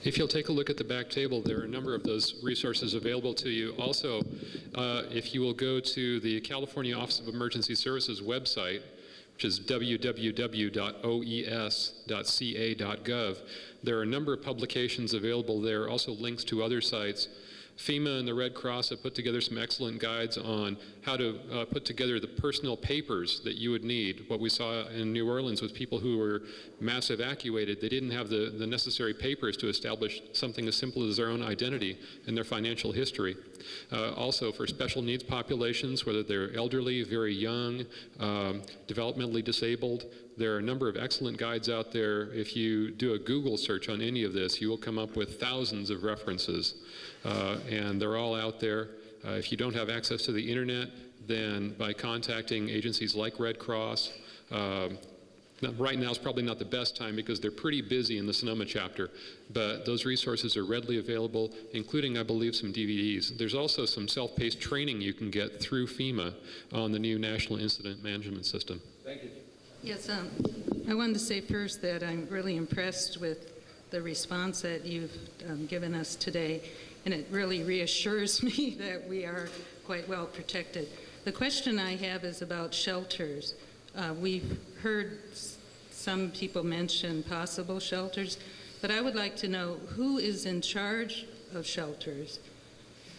If you'll take a look at the back table, there are a number of those resources available to you. Also, if you will go to the California Office of Emergency Services website, which is www.oes.ca.gov, there are a number of publications available there, also links to other sites. FEMA and the Red Cross have put together some excellent guides on how to put together the personal papers that you would need. What we saw in New Orleans with people who were mass evacuated, they didn't have the necessary papers to establish something as simple as their own identity and their financial history. Also for special needs populations, whether they're elderly, very young, developmentally disabled, there are a number of excellent guides out there. If you do a Google search on any of this, you will come up with thousands of references. And they're all out there. If you don't have access to the internet, then by contacting agencies like Red Cross, right now is probably not the best time because they're pretty busy in the Sonoma chapter, but those resources are readily available, including, I believe, some DVDs. There's also some self-paced training you can get through FEMA on the new National Incident Management System. Thank you. Yes, I wanted to say first that I'm really impressed with the response that you've given us today, and it really reassures me that we are quite well protected. The question I have is about shelters. We've heard some people mention possible shelters, but I would like to know who is in charge of shelters,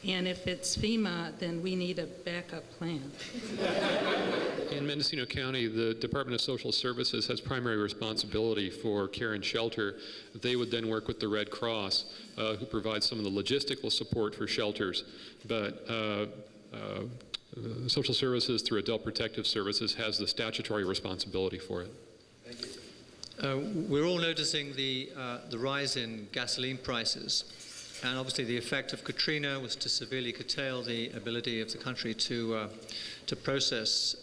and if it's FEMA, then we need a backup plan. In Mendocino County, the Department of Social Services has primary responsibility for care and shelter. They would then work with the Red Cross, who provides some of the logistical support for shelters. But Social Services, through Adult Protective Services, has the statutory responsibility for it. Thank you. We're all noticing the rise in gasoline prices. And obviously the effect of Katrina was to severely curtail the ability of the country to process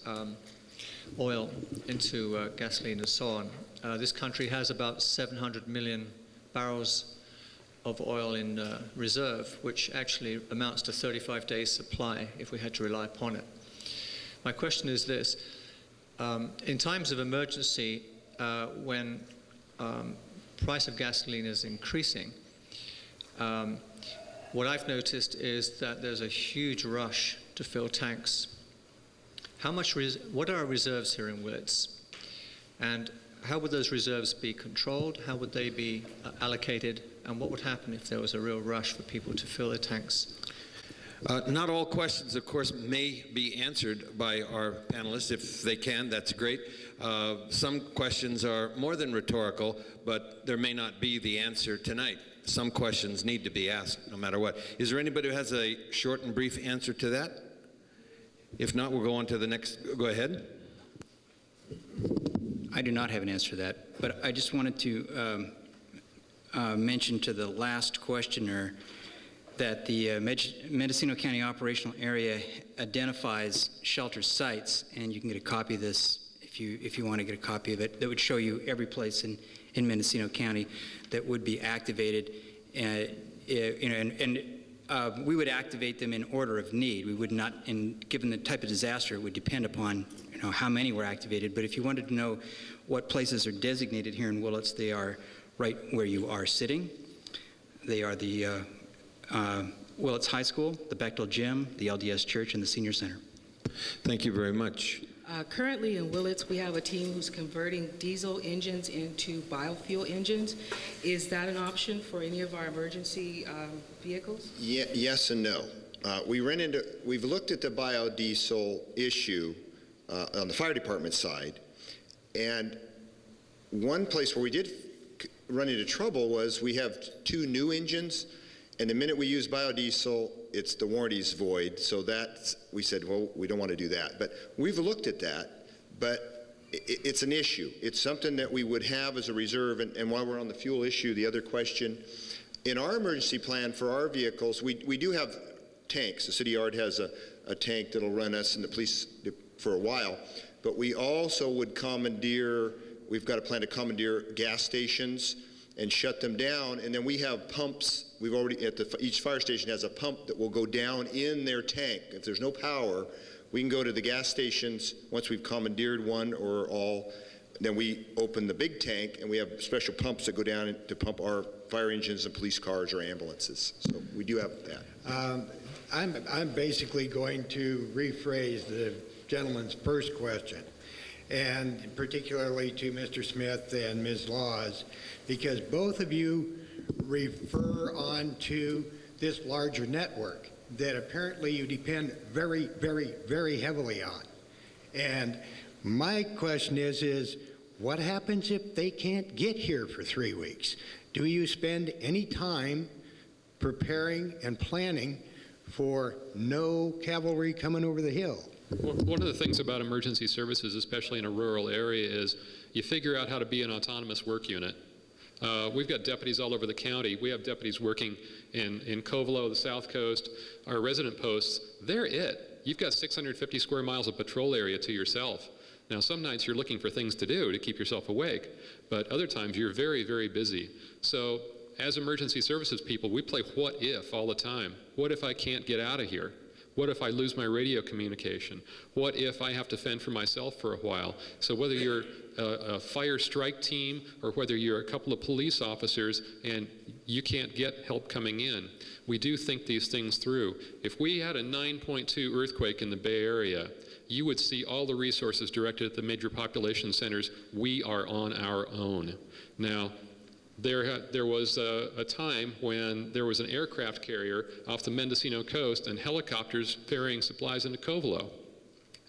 oil into gasoline and so on. This country has about 700 million barrels of oil in reserve, which actually amounts to 35 days' supply if we had to rely upon it. My question is this. In times of emergency, when price of gasoline is increasing, what I've noticed is that there's a huge rush to fill tanks. What are our reserves here in Willits? And how would those reserves be controlled? How would they be allocated? And what would happen if there was a real rush for people to fill their tanks? Not all questions, of course, may be answered by our panelists. If they can, that's great. Some questions are more than rhetorical, but there may not be the answer tonight. Some questions need to be asked, no matter what. Is there anybody who has a short and brief answer to that? If not, we'll go on to the next. Go ahead. I do not have an answer to that, but I just wanted to mention to the last questioner that the Mendocino County operational area identifies shelter sites, and you can get a copy of this if you want to get a copy of it. That would show you every place in Mendocino County that would be activated, and we would activate them in order of need. We would not, given the type of disaster, it would depend upon how many were activated. But if you wanted to know what places are designated here in Willits, they are right where you are sitting. They are the Willits High School, the Bechtel Gym, the LDS Church, and the Senior Center. Thank you very much. Currently in Willits, we have a team who's converting diesel engines into biofuel engines. Is that an option for any of our emergency vehicles? Yes and no. We've looked at the biodiesel issue on the fire department side, and one place where we did run into trouble was we have 2 new engines, and the minute we use biodiesel, the warranty's void. So we said, well, we don't want to do that. But we've looked at that, but it's an issue. It's something that we would have as a reserve. And while we're on the fuel issue, the other question, in our emergency plan for our vehicles, we do have tanks. The city yard has a tank that'll run us and the police for a while. But we also would we've got a plan to commandeer gas stations and shut them down, and then we have pumps. We've already, each fire station has a pump that will go down in their tank. If there's no power, we can go to the gas stations once we've commandeered one or all. Then we open the big tank, and we have special pumps that go down to pump our fire engines and police cars or ambulances. So we do have that. I'm basically going to rephrase the gentleman's first question, and particularly to Mr. Smith and Ms. Laws, because both of you refer on to this larger network that apparently you depend very, very, very heavily on. And my question is what happens if they can't get here for 3 weeks? Do you spend any time preparing and planning for no cavalry coming over the hill? One of the things about emergency services, especially in a rural area, is you figure out how to be an autonomous work unit. We've got deputies all over the county. We have deputies working in Covelo, the South Coast, our resident posts. They're it. You've got 650 square miles of patrol area to yourself. Now, some nights you're looking for things to do to keep yourself awake, but other times you're very, very busy. So as emergency services people, we play what if all the time. What if I can't get out of here? What if I lose my radio communication? What if I have to fend for myself for a while? So whether you're a fire strike team or whether you're a couple of police officers and you can't get help coming in, we do think these things through. If we had a 9.2 earthquake in the Bay Area, you would see all the resources directed at the major population centers. We are on our own. Now, there was a time when there was an aircraft carrier off the Mendocino coast and helicopters ferrying supplies into Covelo.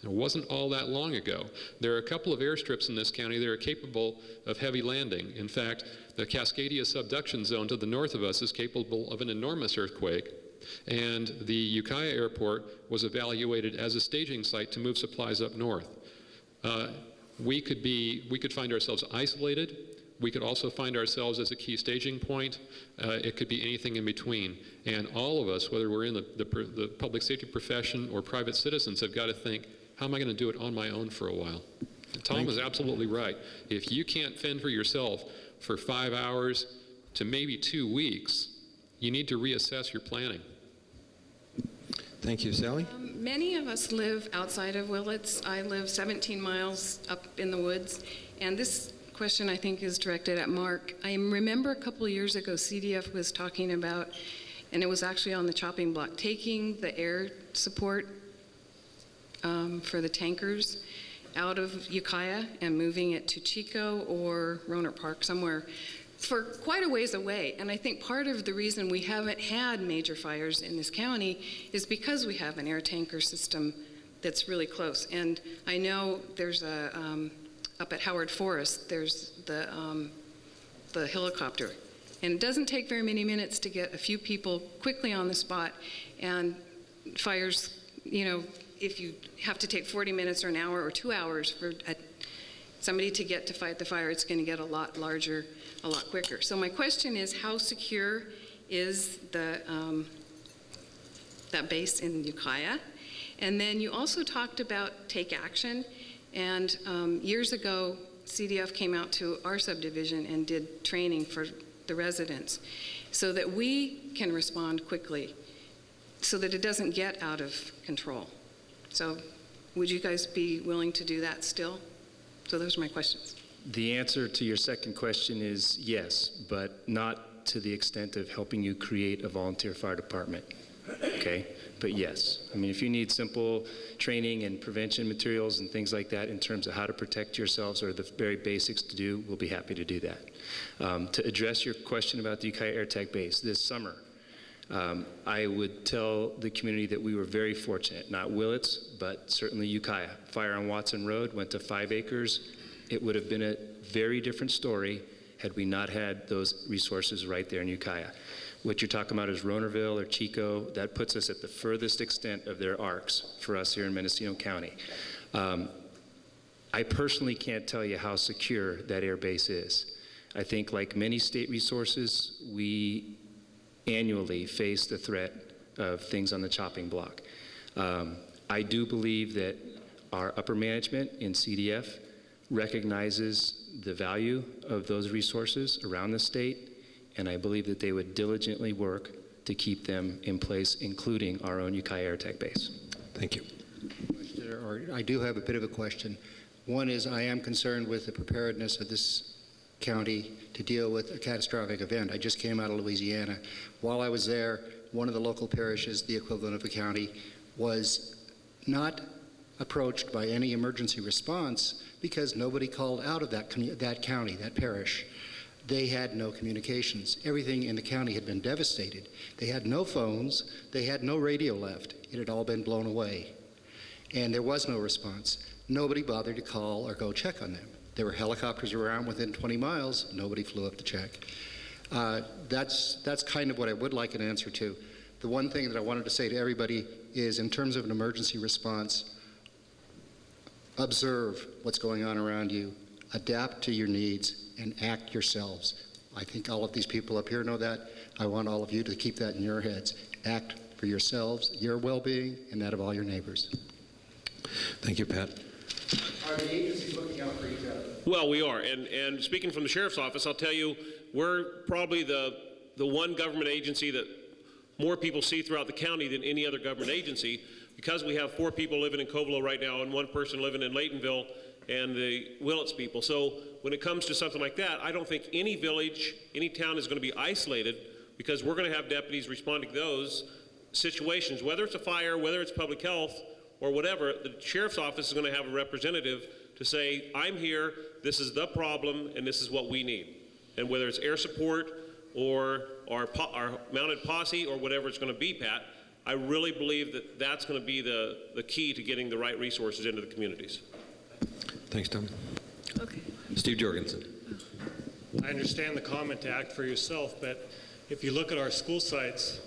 It wasn't all that long ago. There are a couple of airstrips in this county that are capable of heavy landing. In fact, the Cascadia subduction zone to the north of us is capable of an enormous earthquake. And the Ukiah airport was evaluated as a staging site to move supplies up north. We could find ourselves isolated. We could also find ourselves as a key staging point. It could be anything in between. And all of us, whether we're in the public safety profession or private citizens, have got to think, how am I going to do it on my own for a while? Tom is absolutely right. If you can't fend for yourself for 5 hours to maybe 2 weeks, you need to reassess your planning. Thank you, Sally. Many of us live outside of Willits. I live 17 miles up in the woods, and this question I think is directed at Mark. I remember a couple of years ago CDF was talking about, and it was actually on the chopping block, taking the air support for the tankers out of Ukiah and moving it to Chico or Rohnert Park, somewhere for quite a ways away. And I think part of the reason we haven't had major fires in this county is because we have an air tanker system that's really close. And I know there's up at Howard Forest, there's the helicopter. And it doesn't take very many minutes to get a few people quickly on the spot, and fires, if you have to take 40 minutes or an hour or 2 hours for somebody to get to fight the fire, it's going to get a lot larger, a lot quicker. So my question is, how secure is that base in Ukiah? And then you also talked about take action. And years ago, CDF came out to our subdivision and did training for the residents so that we can respond quickly, so that it doesn't get out of control. So would you guys be willing to do that still? So those are my questions. The answer to your second question is yes, but not to the extent of helping you create a volunteer fire department, okay? But yes, I mean, if you need simple training and prevention materials and things like that in terms of how to protect yourselves or the very basics to do, we'll be happy to do that. To address your question about the Ukiah Air Tag Base, this summer, I would tell the community that we were very fortunate, not Willits, but certainly Ukiah. Fire on Watson Road went to 5 acres. It would have been a very different story had we not had those resources right there in Ukiah. What you're talking about is Ronerville or Chico. That puts us at the furthest extent of their arcs for us here in Mendocino County. I personally can't tell you how secure that air base is. I think like many state resources, we annually face the threat of things on the chopping block. I do believe that our upper management in CDF recognizes the value of those resources around the state, and I believe that they would diligently work to keep them in place, including our own Ukiah Air Tag Base. Thank you. I do have a bit of a question. One is I am concerned with the preparedness of this county to deal with a catastrophic event. I just came out of Louisiana. While I was there, one of the local parishes, the equivalent of a county, was not approached by any emergency response because nobody called out of that county, that parish. They had no communications. Everything in the county had been devastated. They had no phones. They had no radio left. It had all been blown away. And there was no response. Nobody bothered to call or go check on them. There were helicopters around within 20 miles. Nobody flew up to check. That's kind of what I would like an answer to. The one thing that I wanted to say to everybody is, in terms of an emergency response, observe what's going on around you, adapt to your needs, and act yourselves. I think all of these people up here know that. I want all of you to keep that in your heads. Act for yourselves, your well-being, and that of all your neighbors. Thank you, Pat. Are the agencies looking out for each other? Well, we are. And speaking from the sheriff's office, I'll tell you, we're probably the one government agency that more people see throughout the county than any other government agency, because we have 4 people living in Covelo right now and 1 person living in Laytonville and the Willits people. So when it comes to something like that, I don't think any village, any town is going to be isolated, because we're going to have deputies responding to those situations, whether it's a fire, whether it's public health, or whatever. The sheriff's office is going to have a representative to say, I'm here, this is the problem, and this is what we need. And whether it's air support or our mounted posse or whatever it's going to be, Pat, I really believe that that's going to be the key to getting the right resources into the communities. Thanks, Tom. Okay. Steve Jorgensen. I understand the comment to act for yourself, but if you look at our school sites,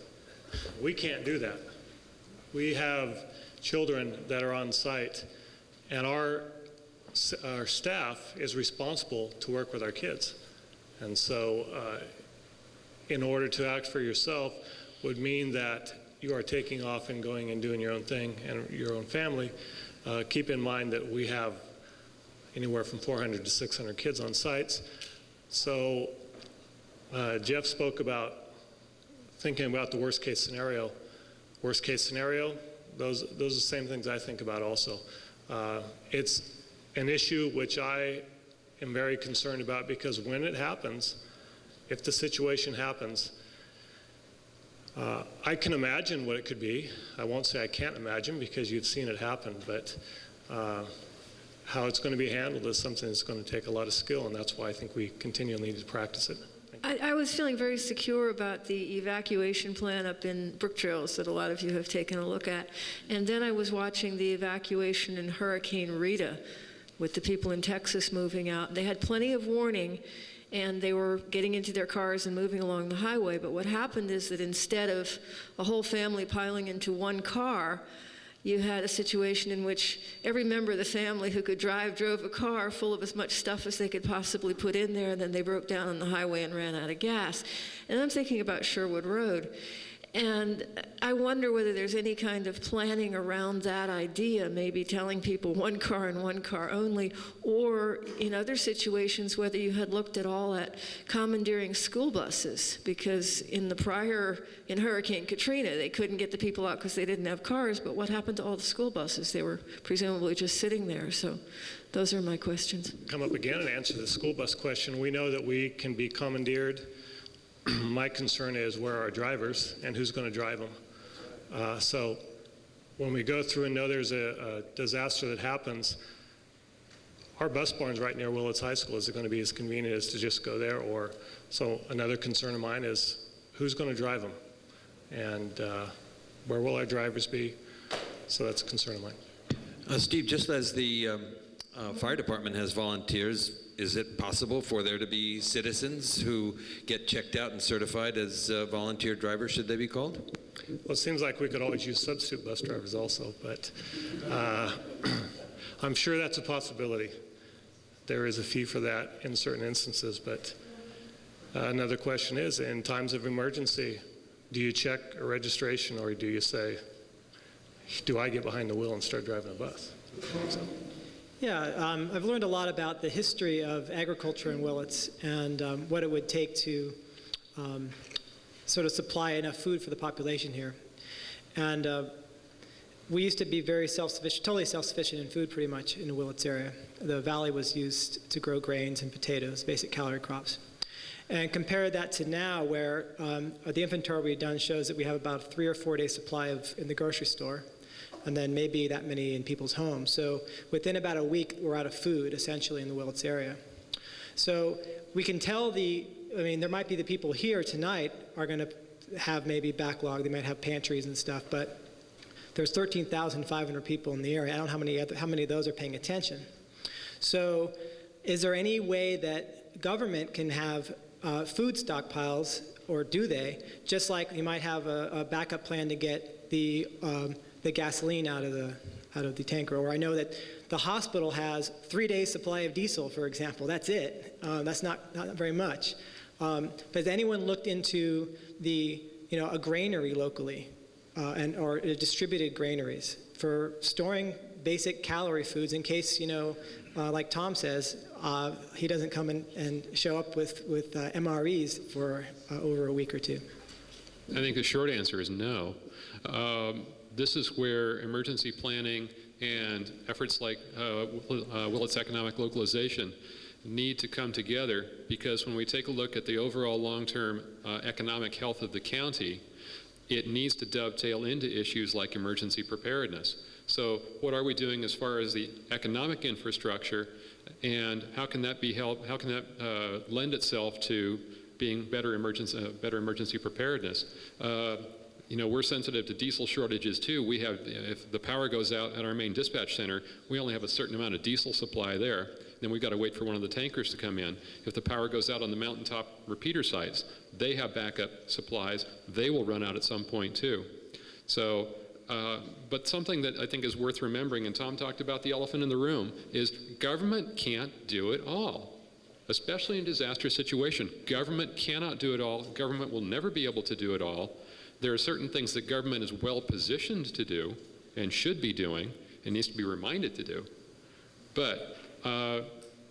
we can't do that. We have children that are on site, and our staff is responsible to work with our kids. And so in order to act for yourself would mean that you are taking off and going and doing your own thing and your own family. Keep in mind that we have anywhere from 400 to 600 kids on sites. So Jeff spoke about thinking about the worst case scenario. Worst case scenario, those are the same things I think about also. It's an issue which I am very concerned about, because when it happens, if the situation happens, I can imagine what it could be. I won't say I can't imagine, because you've seen it happen, but how it's going to be handled is something that's going to take a lot of skill, and that's why I think we continually need to practice it. I was feeling very secure about the evacuation plan up in Brook Trails that a lot of you have taken a look at. And then I was watching the evacuation in Hurricane Rita with the people in Texas moving out. They had plenty of warning, and they were getting into their cars and moving along the highway. But what happened is that instead of a whole family piling into one car, you had a situation in which every member of the family who could drive drove a car full of as much stuff as they could possibly put in there, and then they broke down on the highway and ran out of gas. And I'm thinking about Sherwood Road. And I wonder whether there's any kind of planning around that idea, maybe telling people one car and one car only, or in other situations, whether you had looked at all at commandeering school buses, because in Hurricane Katrina, they couldn't get the people out because they didn't have cars, but what happened to all the school buses? They were presumably just sitting there. So those are my questions. Come up again and answer the school bus question. We know that we can be commandeered. My concern is where are our drivers and who's going to drive them. So when we go through and know there's a disaster that happens, our bus barn's right near Willits High School. Is it going to be as convenient as to just go there? Or so another concern of mine is who's going to drive them, and where will our drivers be? So that's a concern of mine. Steve, just as the fire department has volunteers, is it possible for there to be citizens who get checked out and certified as volunteer drivers, should they be called? Well, it seems like we could always use substitute bus drivers also, but I'm sure that's a possibility. There is a fee for that in certain instances, but another question is, in times of emergency, do you check a registration, or do you say, do I get behind the wheel and start driving a bus? So. Yeah, I've learned a lot about the history of agriculture in Willits and what it would take to sort of supply enough food for the population here. And we used to be very self-sufficient, totally self-sufficient in food pretty much in the Willits area. The valley was used to grow grains and potatoes, basic calorie crops. And compare that to now, where the inventory we've done shows that we have about a 3 or 4 day supply in the grocery store, and then maybe that many in people's homes. So within about a week, we're out of food, essentially, in the Willits area. So we can tell there might be the people here tonight are going to have maybe backlog. They might have pantries and stuff, but there's 13,500 people in the area. I don't know how many of those are paying attention. So is there any way that government can have food stockpiles, or do they, just like you might have a backup plan to get the gasoline out of the tanker? Or I know that the hospital has 3 days supply of diesel, for example. That's it. That's not very much. But has anyone looked into a granary locally, or distributed granaries for storing basic calorie foods in case, like Tom says, he doesn't come and show up with MREs for over a week or two? I think the short answer is no. This is where emergency planning and efforts like Willits Economic Localization need to come together, because when we take a look at the overall long-term economic health of the county, it needs to dovetail into issues like emergency preparedness. So what are we doing as far as the economic infrastructure, and how can that be helped? How can that lend itself to being better emergency preparedness? We're sensitive to diesel shortages too. We have, if the power goes out at our main dispatch center, we only have a certain amount of diesel supply there. Then we've got to wait for one of the tankers to come in. If the power goes out on the mountaintop repeater sites, they have backup supplies. They will run out at some point too. So, but something that I think is worth remembering, and Tom talked about the elephant in the room, is government can't do it all. Especially in disaster situation, government cannot do it all. Government will never be able to do it all. There are certain things that government is well positioned to do and should be doing and needs to be reminded to do. But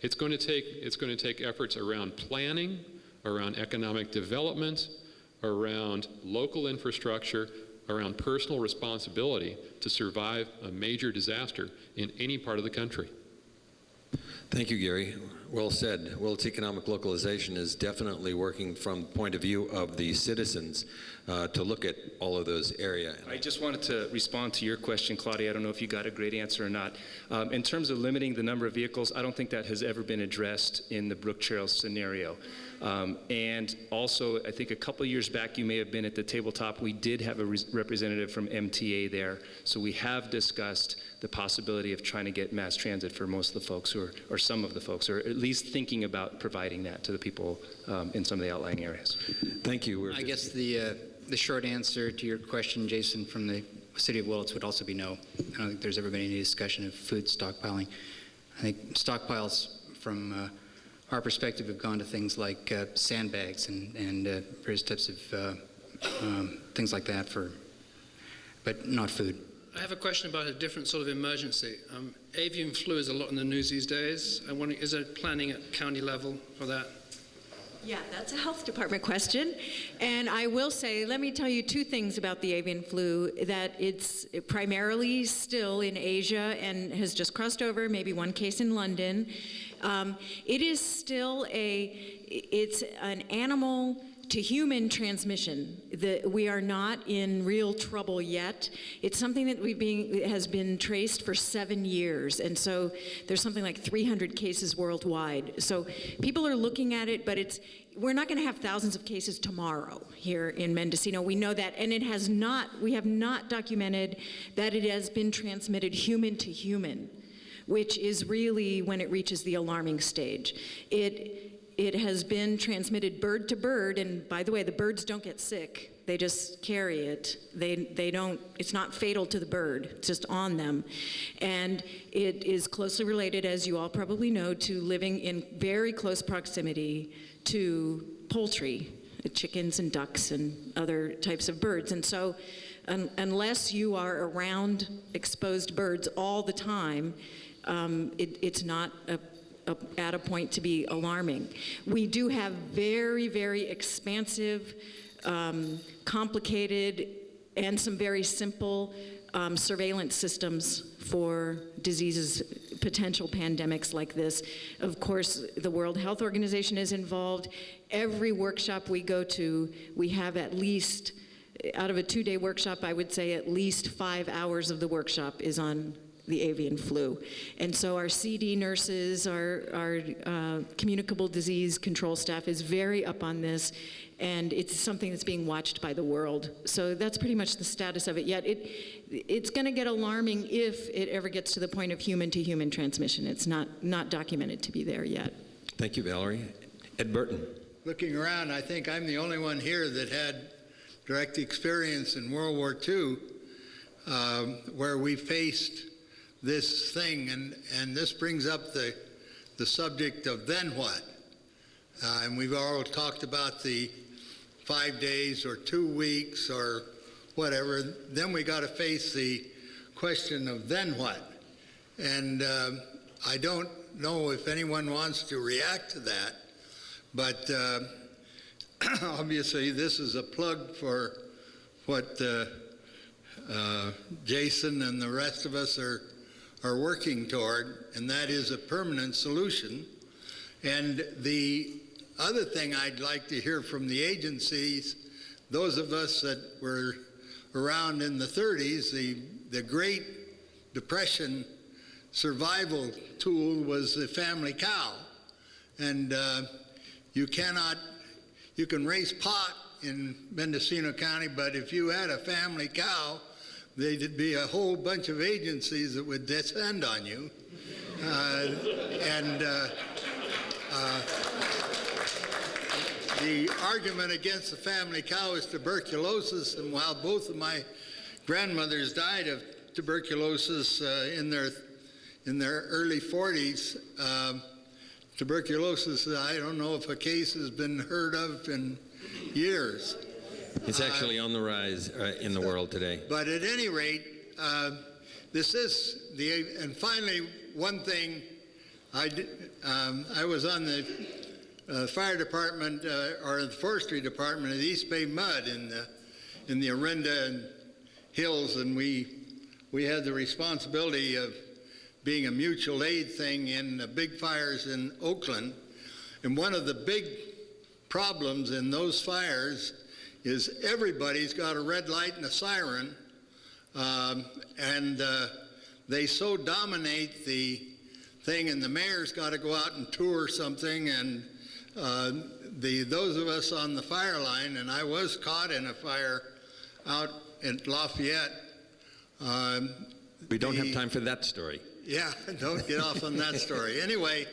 it's going to take efforts around planning, around economic development, around local infrastructure, around personal responsibility to survive a major disaster in any part of the country. Thank you, Gary. Well said. Willits Economic Localization is definitely working from the point of view of the citizens to look at all of those areas. I just wanted to respond to your question, Claudia. I don't know if you got a great answer or not. In terms of limiting the number of vehicles, I don't think that has ever been addressed in the Brook Trails scenario. And also, I think a couple years back, you may have been at the tabletop, we did have a representative from MTA there. So we have discussed the possibility of trying to get mass transit for most of the folks, or some of the folks, or at least thinking about providing that to the people in some of the outlying areas. Thank you. I guess the short answer to your question, Jason, from the City of Willits would also be no. I don't think there's ever been any discussion of food stockpiling. I think stockpiles from our perspective have gone to things like sandbags and various types of things like that but not food. I have a question about a different sort of emergency. Avian flu is a lot in the news these days. I wonder, is there planning at county level for that? Yeah, that's a health department question. And I will say, let me tell you two things about the avian flu, that it's primarily still in Asia and has just crossed over, maybe one case in London. It is still it's an animal to human transmission. We are not in real trouble yet. It's something that has been traced for 7 years, and so there's something like 300 cases worldwide. So people are looking at it, but we're not going to have thousands of cases tomorrow here in Mendocino. We know that, and we have not documented that it has been transmitted human to human, which is really when it reaches the alarming stage. It has been transmitted bird to bird, and by the way, the birds don't get sick. They just carry it. It's not fatal to the bird, it's just on them. And it is closely related, as you all probably know, to living in very close proximity to poultry, chickens and ducks and other types of birds. And so unless you are around exposed birds all the time, it's not at a point to be alarming. We do have very, very expansive, complicated, and some very simple surveillance systems for diseases, potential pandemics like this. Of course, the World Health Organization is involved. Every workshop we go to, we have at least, out of a 2-day workshop, I would say at least 5 hours of the workshop is on the avian flu. And so our CD nurses, our communicable disease control staff is very up on this, and it's something that's being watched by the world. So that's pretty much the status of it. Yet it's going to get alarming if it ever gets to the point of human-to-human transmission. It's not documented to be there yet. Thank you, Valerie. Ed Burton. Looking around, I think I'm the only one here that had direct experience in World War II, where we faced this thing, and this brings up the subject of then what? And we've all talked about the 5 days or 2 weeks or whatever. Then we got to face the question of then what? And I don't know if anyone wants to react to that, but obviously this is a plug for what Jason and the rest of us are working toward, and that is a permanent solution. And the other thing I'd like to hear from the agencies, those of us that were around in the 30s, the Great Depression survival tool was the family cow. And you can raise pot in Mendocino County, but if you had a family cow, there'd be a whole bunch of agencies that would descend on you. The argument against the family cow is tuberculosis, and while both of my grandmothers died of tuberculosis in their early 40s, tuberculosis, I don't know if a case has been heard of in years. It's actually on the rise in the world today. But at any rate, this is and finally, one thing, I was on the fire department or the forestry department of the East Bay Mud in the Orinda Hills, and we had the responsibility of being a mutual aid thing in the big fires in Oakland. And one of the big problems in those fires is everybody's got a red light and a siren, and they so dominate the thing, and the mayor's got to go out and tour something, and those of us on the fire line, and I was caught in a fire out at Lafayette. We don't have time for that story. Yeah, don't get off on that story. Anyway,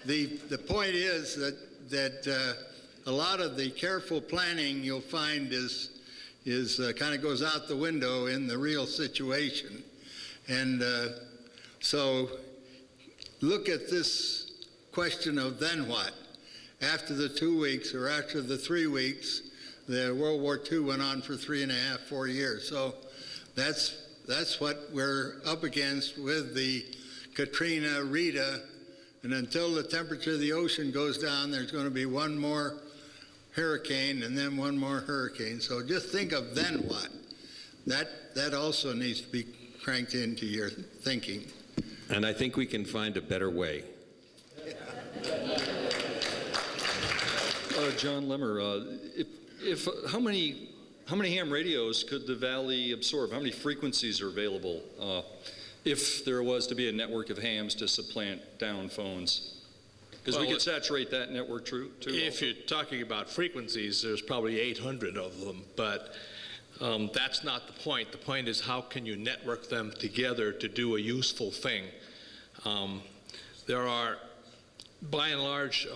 the point is that a lot of the careful planning you'll find is kind of goes out the window in the real situation. And so look at this question of then what? After the 2 weeks or after the 3 weeks, The World War II went on for 3.5, 4 years. So that's what we're up against with the Katrina, Rita, and until the temperature of the ocean goes down, there's going to be one more hurricane and then one more hurricane. So just think of then what. That also needs to be cranked into your thinking. And I think we can find a better way. Jon Limor, how many ham radios could the valley absorb? How many frequencies are available if there was to be a network of hams to supplant down phones? Because we could saturate that network too. If you're talking about frequencies, there's probably 800 of them, but that's not the point. The point is, how can you network them together to do a useful thing? There are, by and large,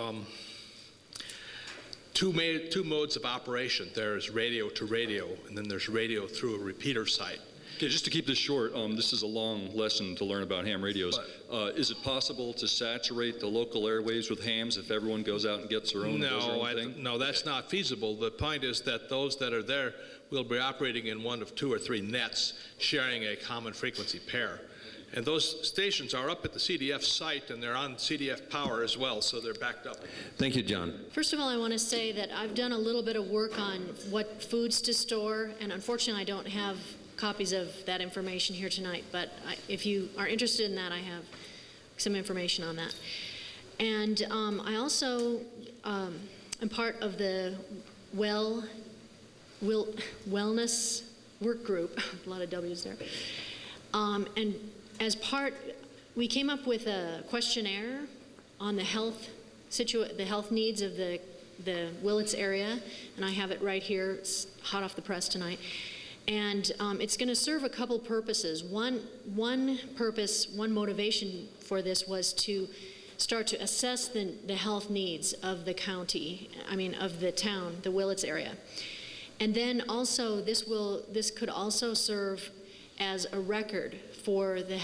two modes of operation. There's radio to radio, and then there's radio through a repeater site. Okay, just to keep this short, this is a long lesson to learn about ham radios. Is it possible to saturate the local airwaves with hams if everyone goes out and gets their own? No, that's not feasible. The point is that those that are there will be operating in one of 2 or 3 nets, sharing a common frequency pair. And those stations are up at the CDF site, and they're on CDF power as well, so they're backed up. Thank you, John. First of all, I want to say that I've done a little bit of work on what foods to store, and unfortunately I don't have copies of that information here tonight, but if you are interested in that, I have some information on that. And I also am part of the wellness work group, a lot of W's there, and as part, we came up with a questionnaire on the health needs of the Willits area, and I have it right here. It's hot off the press tonight. And it's going to serve a couple purposes. One purpose, one motivation for this was to start to assess the health needs of the county, of the town, the Willits area. And then also, this could also serve as a record for the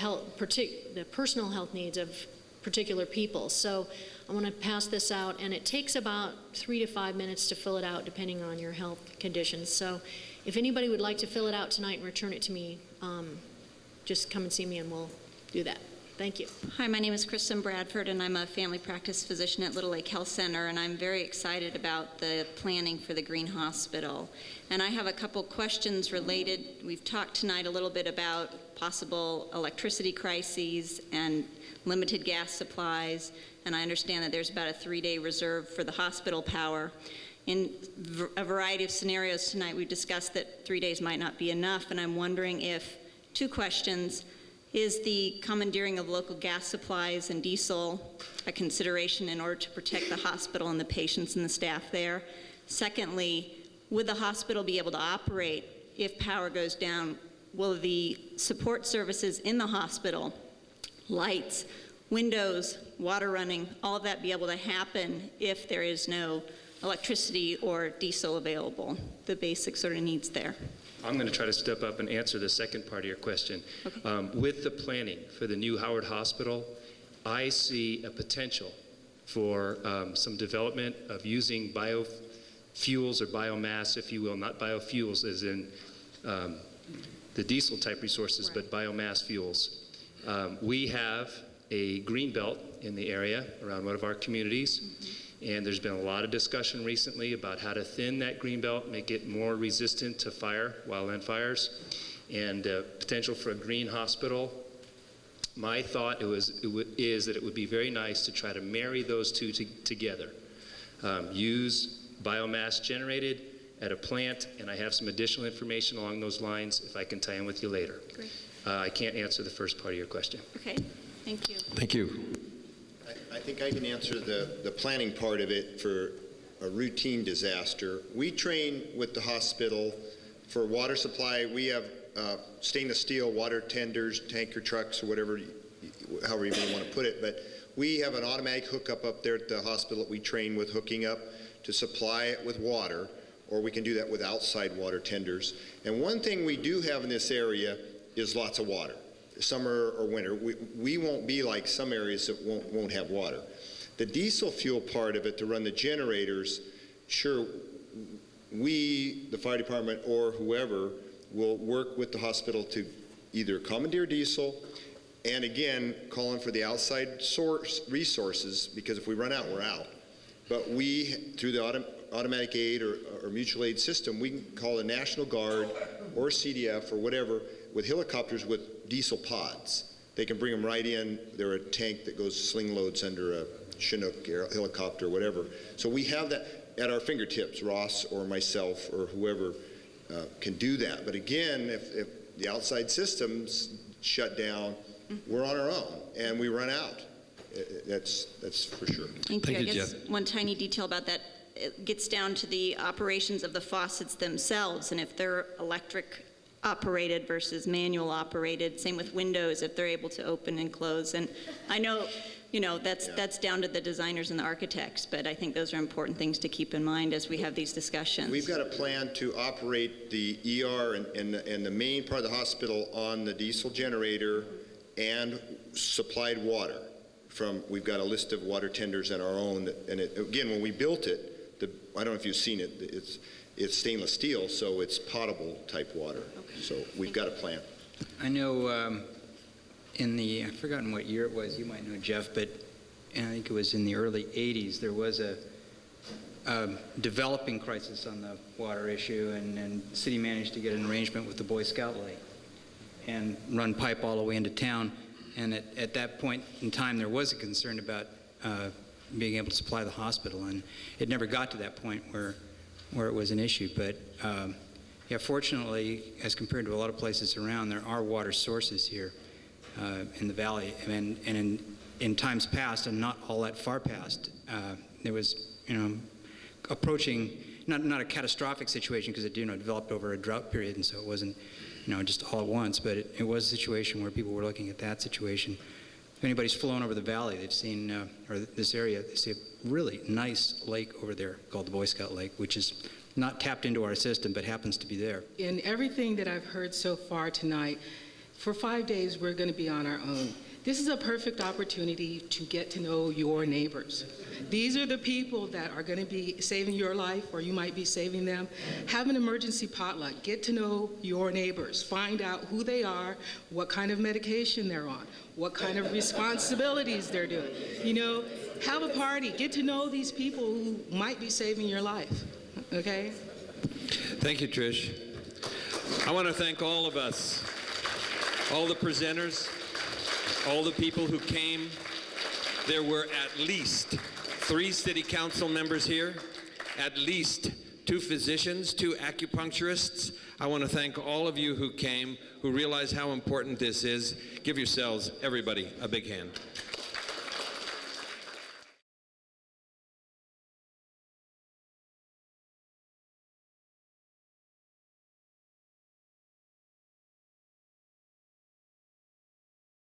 personal health needs of particular people. So I want to pass this out, and it takes about 3 to 5 minutes to fill it out, depending on your health conditions. So if anybody would like to fill it out tonight and return it to me, just come and see me and we'll do that. Thank you. Hi, my name is Kristen Bradford, and I'm a family practice physician at Little Lake Health Center, and I'm very excited about the planning for the Green Hospital. And I have a couple questions related. We've talked tonight a little bit about possible electricity crises and limited gas supplies, and I understand that there's about a 3-day reserve for the hospital power. In a variety of scenarios tonight, we've discussed that 3 days might not be enough, and I'm wondering if, 2 questions, is the commandeering of local gas supplies and diesel a consideration in order to protect the hospital and the patients and the staff there? Secondly, would the hospital be able to operate if power goes down? Will the support services in the hospital, lights, windows, water running, all of that be able to happen if there is no electricity or diesel available? The basic sort of needs there. I'm going to try to step up and answer the second part of your question. Okay. With the planning for the new Howard Hospital, I see a potential for some development of using biofuels or biomass, if you will, not biofuels as in the diesel type resources, right, but biomass fuels. We have a green belt in the area around one of our communities. Mm-hmm. And there's been a lot of discussion recently about how to thin that green belt, make it more resistant to wildland fires, and potential for a green hospital. My thought is that it would be very nice to try to marry those two together. Use biomass generated at a plant, and I have some additional information along those lines if I can tie in with you later. Great. I can't answer the first part of your question. Okay, thank you. Thank you. I think I can answer the planning part of it for a routine disaster. We train with the hospital for water supply. We have stainless steel water tenders, tanker trucks, or whatever, however you may want to put it. But we have an automatic hookup up there at the hospital that we train with, hooking up to supply it with water, or we can do that with outside water tenders. And one thing we do have in this area is lots of water. Summer or winter, we won't be like some areas that won't have water. The diesel fuel part of it to run the generators, sure, we, the fire department or whoever, will work with the hospital to either commandeer diesel, and again, calling for the outside source resources, because if we run out, we're out. But we, through the automatic aid or mutual aid system, we can call the National Guard or CDF or whatever with helicopters with diesel pods. They can bring them right in. They're a tank that goes sling loads under a Chinook helicopter or whatever. So we have that at our fingertips, Ross or myself or whoever can do that. But again, if the outside systems shut down, we're on our own and we run out. That's for sure. Thank you. I guess one tiny detail about that, it gets down to the operations of the faucets themselves, and if they're electric operated versus manual operated, same with windows, if they're able to open and close. And I know, that's down to the designers and the architects, but I think those are important things to keep in mind as we have these discussions. We've got a plan to operate the ER and the main part of the hospital on the diesel generator and supplied water. We've got a list of water tenders and our own, and again, when we built it, I don't know if you've seen it, it's stainless steel, so it's potable type water. Okay. So we've got a plan. I know I've forgotten what year it was, you might know, Jeff, but I think it was in the early 80s, there was a developing crisis on the water issue, and the city managed to get an arrangement with the Boy Scout Lake and run pipe all the way into town. And at that point in time, there was a concern about being able to supply the hospital, and it never got to that point where it was an issue. But yeah, fortunately, as compared to a lot of places around, there are water sources here in the valley. And in times past, and not all that far past, there was, approaching not a catastrophic situation, because it developed over a drought period, and so it wasn't just all at once, but it was a situation where people were looking at that situation. If anybody's flown over the valley, they've seen, or this area, they see a really nice lake over there called the Boy Scout Lake, which is not tapped into our system, but happens to be there. In everything that I've heard so far tonight, for 5 days, we're going to be on our own. This is a perfect opportunity to get to know your neighbors. These are the people that are going to be saving your life, or you might be saving them. Have an emergency potluck. Get to know your neighbors. Find out who they are, what kind of medication they're on, what kind of responsibilities they're doing. Have a party. Get to know these people who might be saving your life. Okay? Thank you, Trish. I want to thank all of us, all the presenters, all the people who came. There were at least 3 city council members here, at least 2 physicians, 2 acupuncturists. I want to thank all of you who came, who realize how important this is. Give yourselves, everybody, a big hand.